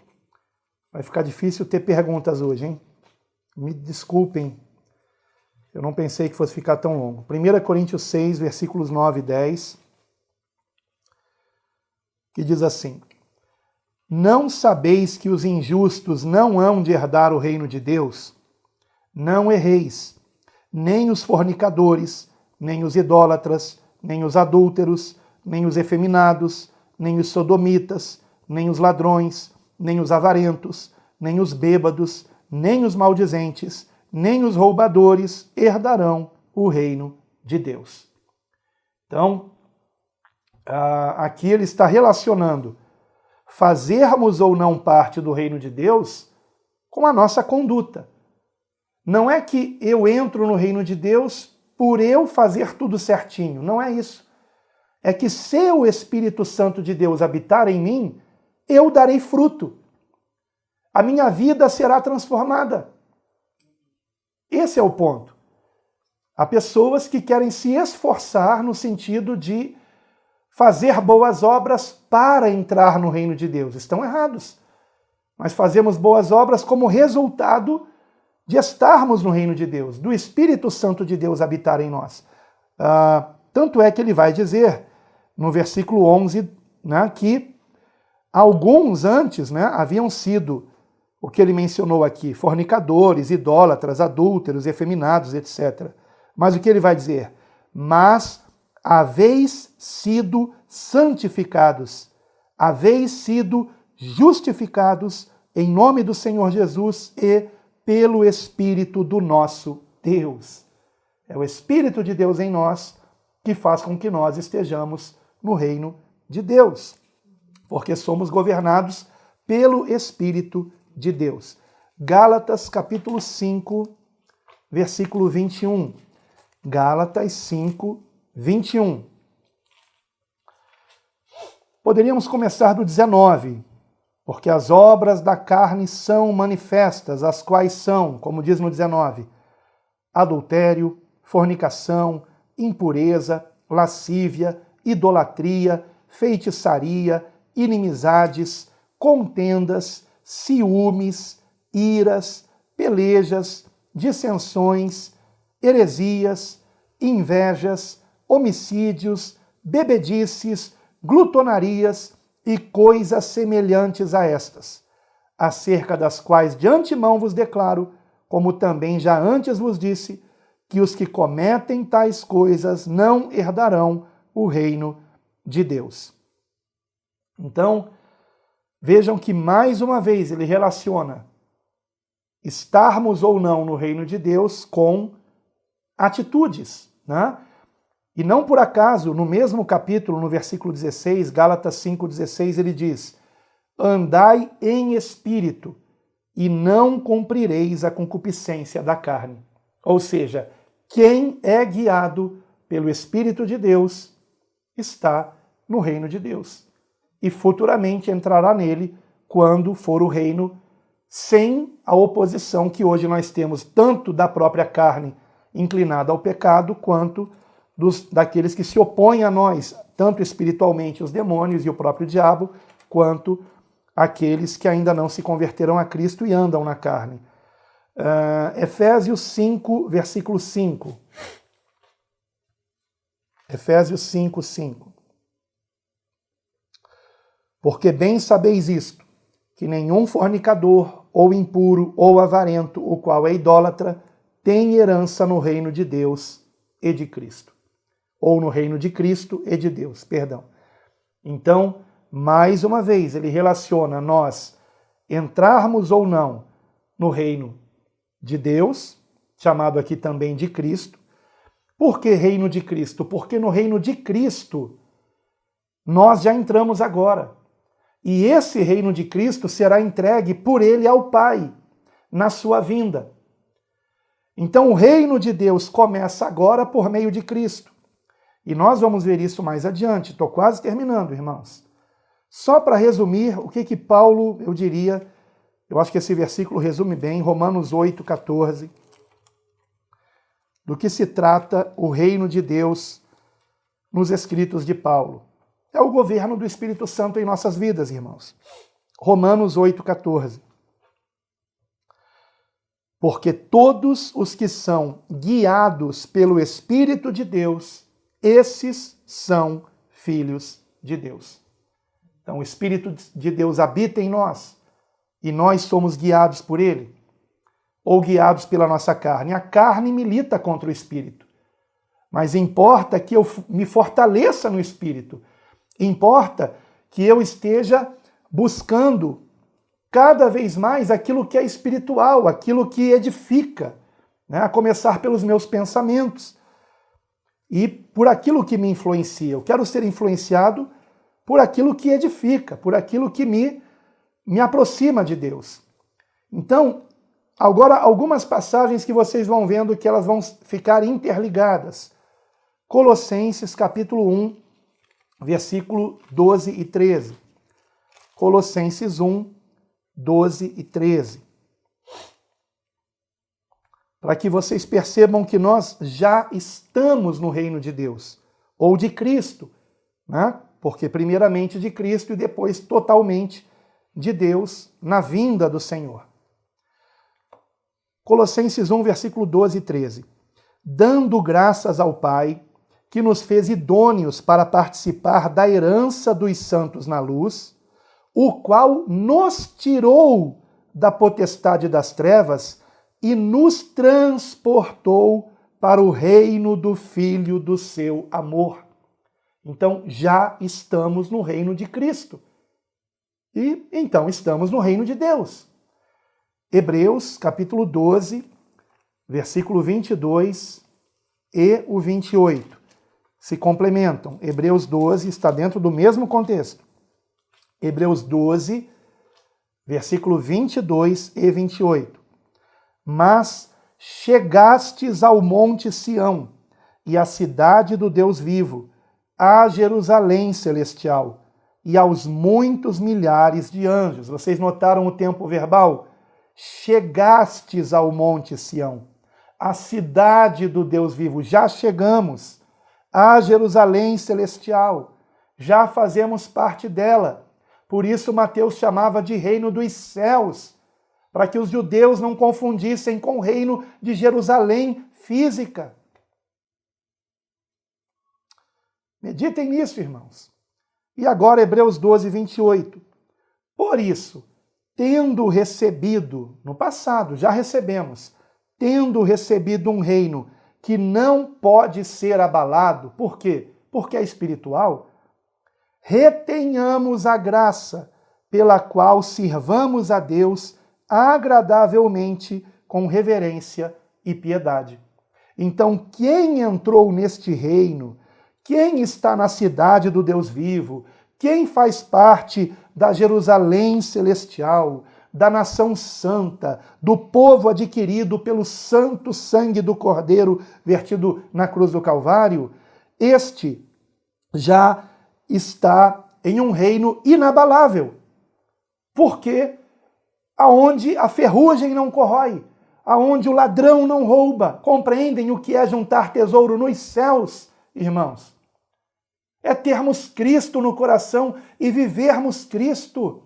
vai ficar difícil ter perguntas hoje, hein? Me desculpem, eu não pensei que fosse ficar tão longo. 1 Coríntios 6, versículos 9 e 10, que diz assim: Não sabeis que os injustos não hão de herdar o reino de Deus? Não erreis, nem os fornicadores, nem os idólatras, nem os adúlteros, nem os efeminados, nem os sodomitas, nem os ladrões, nem os avarentos, nem os bêbados, nem os maldizentes, nem os roubadores herdarão o reino de Deus. Então, aqui ele está relacionando fazermos ou não parte do reino de Deus com a nossa conduta. Não é que eu entro no reino de Deus por eu fazer tudo certinho, não é isso. É que se o Espírito Santo de Deus habitar em mim, eu darei fruto. A minha vida será transformada. Esse é o ponto. Há pessoas que querem se esforçar no sentido de fazer boas obras para entrar no reino de Deus. Estão errados. Nós fazemos boas obras como resultado de estarmos no reino de Deus, do Espírito Santo de Deus habitar em nós. Tanto é que ele vai dizer, no versículo 11, né, que alguns antes, né, haviam sido, o que ele mencionou aqui, fornicadores, idólatras, adúlteros, efeminados, etc. Mas o que ele vai dizer? Mas haveis sido santificados, haveis sido justificados em nome do Senhor Jesus e pelo Espírito do nosso Deus. É o Espírito de Deus em nós que faz com que nós estejamos no reino de Deus, porque somos governados pelo Espírito de Deus. Gálatas capítulo 5, versículo 21. Gálatas 5, 21. Poderíamos começar do 19, porque as obras da carne são manifestas, as quais são, como diz no 19, adultério, fornicação, impureza, lascívia, idolatria, feitiçaria, inimizades, contendas, ciúmes, iras, pelejas, dissensões, heresias, invejas, homicídios, bebedices, glutonarias e coisas semelhantes a estas, acerca das quais de antemão vos declaro, como também já antes vos disse, que os que cometem tais coisas não herdarão o reino de Deus. Então, vejam que mais uma vez ele relaciona estarmos ou não no reino de Deus com atitudes, né? E não por acaso, no mesmo capítulo, no versículo 16, Gálatas 5,16, ele diz: andai em espírito e não cumprireis a concupiscência da carne. Ou seja, quem é guiado pelo Espírito de Deus está no reino de Deus. E futuramente entrará nele quando for o reino sem a oposição que hoje nós temos, tanto da própria carne inclinada ao pecado, quanto daqueles que se opõem a nós, tanto espiritualmente os demônios e o próprio diabo, quanto aqueles que ainda não se converteram a Cristo e andam na carne. Efésios 5, versículo 5. Efésios 5, 5. Porque bem sabeis isto, que nenhum fornicador, ou impuro, ou avarento, o qual é idólatra, tem herança no reino de Deus e de Cristo. Ou no reino de Cristo e de Deus, perdão. Então, mais uma vez, ele relaciona nós entrarmos ou não no reino de Deus, chamado aqui também de Cristo. Por que reino de Cristo? Porque no reino de Cristo nós já entramos agora. E esse reino de Cristo será entregue por ele ao Pai, na sua vinda. Então o reino de Deus começa agora por meio de Cristo. E nós vamos ver isso mais adiante. Estou quase terminando, irmãos. Só para resumir, o que Paulo, eu diria, eu acho que esse versículo resume bem, Romanos 8, 14, do que se trata o reino de Deus nos escritos de Paulo. É o governo do Espírito Santo em nossas vidas, irmãos. Romanos 8, 14. Porque todos os que são guiados pelo Espírito de Deus, esses são filhos de Deus. Então o Espírito de Deus habita em nós e nós somos guiados por ele ou guiados pela nossa carne. A carne milita contra o Espírito, mas importa que eu me fortaleça no Espírito. Importa que eu esteja buscando cada vez mais aquilo que é espiritual, aquilo que edifica, né? A começar pelos meus pensamentos e por aquilo que me influencia. Eu quero ser influenciado por aquilo que edifica, por aquilo que me aproxima de Deus. Então, agora algumas passagens que vocês vão vendo que elas vão ficar interligadas. Colossenses capítulo 1, versículo 12 e 13. Colossenses 1, 12 e 13. Para que vocês percebam que nós já estamos no reino de Deus, ou de Cristo, né? Porque primeiramente de Cristo e depois totalmente de Deus na vinda do Senhor. Colossenses 1, versículo 12 e 13. Dando graças ao Pai, que nos fez idôneos para participar da herança dos santos na luz, o qual nos tirou da potestade das trevas e nos transportou para o reino do Filho do seu amor. Então, já estamos no reino de Cristo. E, então, estamos no reino de Deus. Hebreus, capítulo 12, versículo 22 e o 28. Se complementam. Hebreus 12 está dentro do mesmo contexto. Hebreus 12, versículo 22 e 28. Mas chegastes ao monte Sião e à cidade do Deus vivo, a Jerusalém celestial e aos muitos milhares de anjos. Vocês notaram o tempo verbal? Chegastes ao monte Sião, à cidade do Deus vivo. Já chegamos à Jerusalém celestial. Já fazemos parte dela. Por isso Mateus chamava de reino dos céus, para que os judeus não confundissem com o reino de Jerusalém física. Meditem nisso, irmãos. E agora Hebreus 12, 28. Por isso, tendo recebido, no passado já recebemos, tendo recebido um reino que não pode ser abalado, por quê? Porque é espiritual, retenhamos a graça pela qual sirvamos a Deus agradavelmente com reverência e piedade. Então, quem entrou neste reino, quem está na cidade do Deus vivo, quem faz parte da Jerusalém celestial, da nação santa, do povo adquirido pelo santo sangue do Cordeiro vertido na cruz do Calvário, este já está em um reino inabalável. Porque aonde a ferrugem não corrói, aonde o ladrão não rouba, compreendem o que é juntar tesouro nos céus, irmãos? É termos Cristo no coração e vivermos Cristo.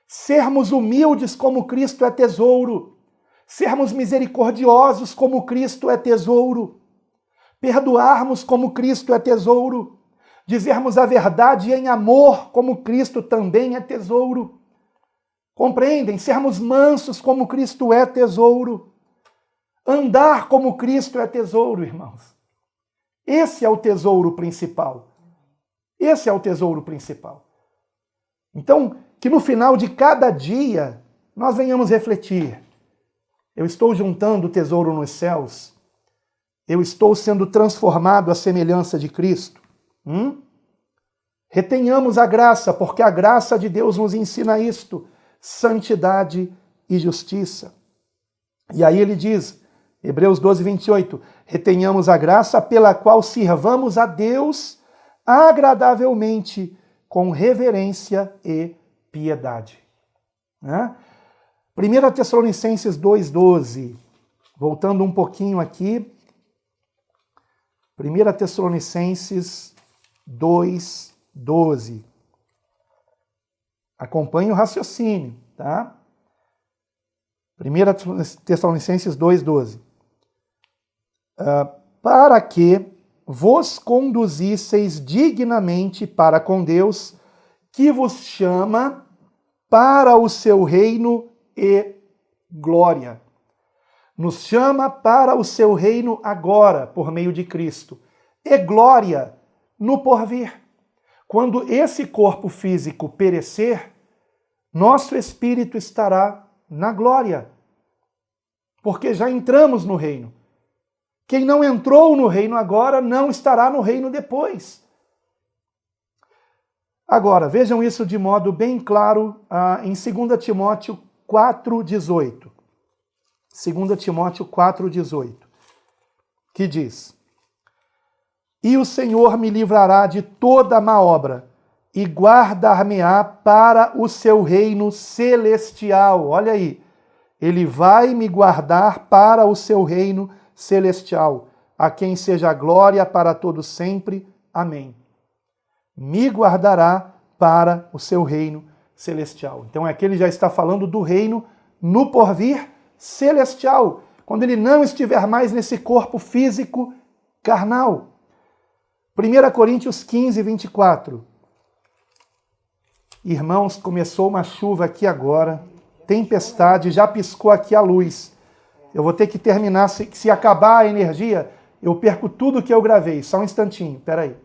Sermos humildes como Cristo é tesouro. Sermos misericordiosos como Cristo é tesouro. Perdoarmos como Cristo é tesouro. Dizermos a verdade em amor como Cristo também é tesouro. Compreendem? Sermos mansos como Cristo é tesouro. Andar como Cristo é tesouro, irmãos. Esse é o tesouro principal. Esse é o tesouro principal. Então, que no final de cada dia nós venhamos refletir. Eu estou juntando o tesouro nos céus? Eu estou sendo transformado à semelhança de Cristo? Retenhamos a graça, porque a graça de Deus nos ensina isto: santidade e justiça. E aí ele diz, Hebreus 12, 28, retenhamos a graça pela qual sirvamos a Deus agradavelmente, com reverência e piedade. 1 Tessalonicenses 2,12. Voltando um pouquinho aqui. 1 Tessalonicenses 2,12. Acompanhe o raciocínio, tá? 1 Tessalonicenses 2,12. Para que vos conduzisseis dignamente para com Deus, que vos chama para o seu reino e glória. Nos chama para o seu reino agora, por meio de Cristo, e glória no porvir. Quando esse corpo físico perecer, nosso espírito estará na glória, porque já entramos no reino. Quem não entrou no reino agora não estará no reino depois. Agora, vejam isso de modo bem claro em 2 Timóteo 4,18. 2 Timóteo 4,18, que diz: E o Senhor me livrará de toda má obra e guardar-me-á para o seu reino celestial. Olha aí, ele vai me guardar para o seu reino celestial, a quem seja a glória para todos sempre. Amém. Me guardará para o seu reino celestial. Então aqui ele já está falando do reino no porvir celestial, quando ele não estiver mais nesse corpo físico carnal. 1 Coríntios 15, 24. Irmãos, começou uma chuva aqui agora, tempestade, já piscou aqui a luz. Eu vou ter que terminar, se acabar a energia, eu perco tudo que eu gravei. Só um instantinho, peraí.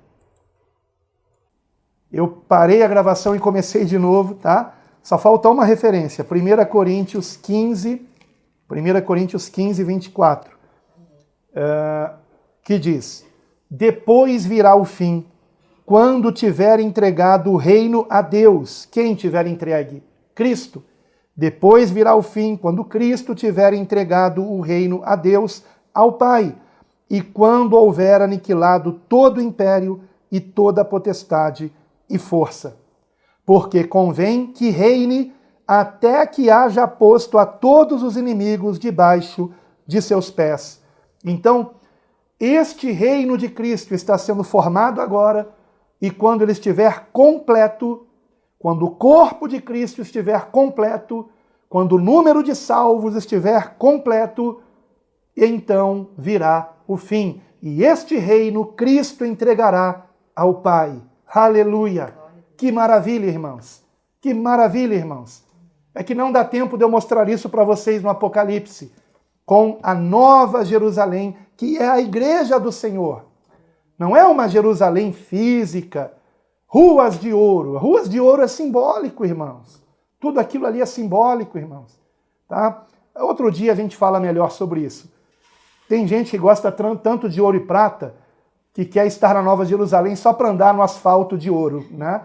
Eu parei a gravação e comecei de novo, tá? Só falta uma referência, 1 Coríntios 15, 24, que diz: Depois virá o fim, quando tiver entregado o reino a Deus. Quem tiver entregue? Cristo. Depois virá o fim, quando Cristo tiver entregado o reino a Deus, ao Pai, e quando houver aniquilado todo o império e toda a potestade e força. Porque convém que reine até que haja posto a todos os inimigos debaixo de seus pés. Então, este reino de Cristo está sendo formado agora, e quando ele estiver completo, quando o corpo de Cristo estiver completo, quando o número de salvos estiver completo, então virá o fim. E este reino Cristo entregará ao Pai. Aleluia! Que maravilha, irmãos! Que maravilha, irmãos! É que não dá tempo de eu mostrar isso para vocês no Apocalipse, com a nova Jerusalém, que é a igreja do Senhor. Não é uma Jerusalém física, ruas de ouro. Ruas de ouro é simbólico, irmãos. Tudo aquilo ali é simbólico, irmãos. Tá? Outro dia a gente fala melhor sobre isso. Tem gente que gosta tanto de ouro e prata que quer estar na Nova Jerusalém só para andar no asfalto de ouro, né?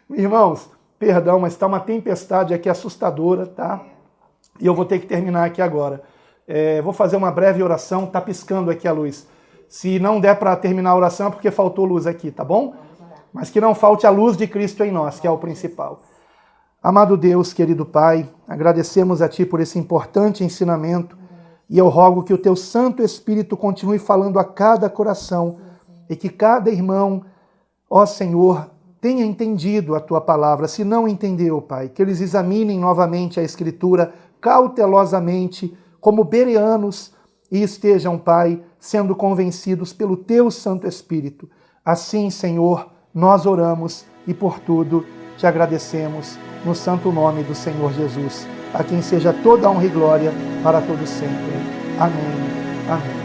Irmãos, perdão, mas está uma tempestade aqui assustadora, tá? E eu vou ter que terminar aqui agora. Vou fazer uma breve oração, tá piscando aqui a luz. Se não der para terminar a oração é porque faltou luz aqui, tá bom? Mas que não falte a luz de Cristo em nós, que é o principal. Amado Deus, querido Pai, agradecemos a Ti por esse importante ensinamento e eu rogo que o Teu Santo Espírito continue falando a cada coração e que cada irmão, ó Senhor, tenha entendido a Tua palavra. Se não entendeu, Pai, que eles examinem novamente a Escritura cautelosamente, como bereanos, e estejam, Pai, sendo convencidos pelo Teu Santo Espírito. Assim, Senhor, nós oramos e por tudo te agradecemos no santo nome do Senhor Jesus, a quem seja toda honra e glória para todos sempre. Amém. Amém.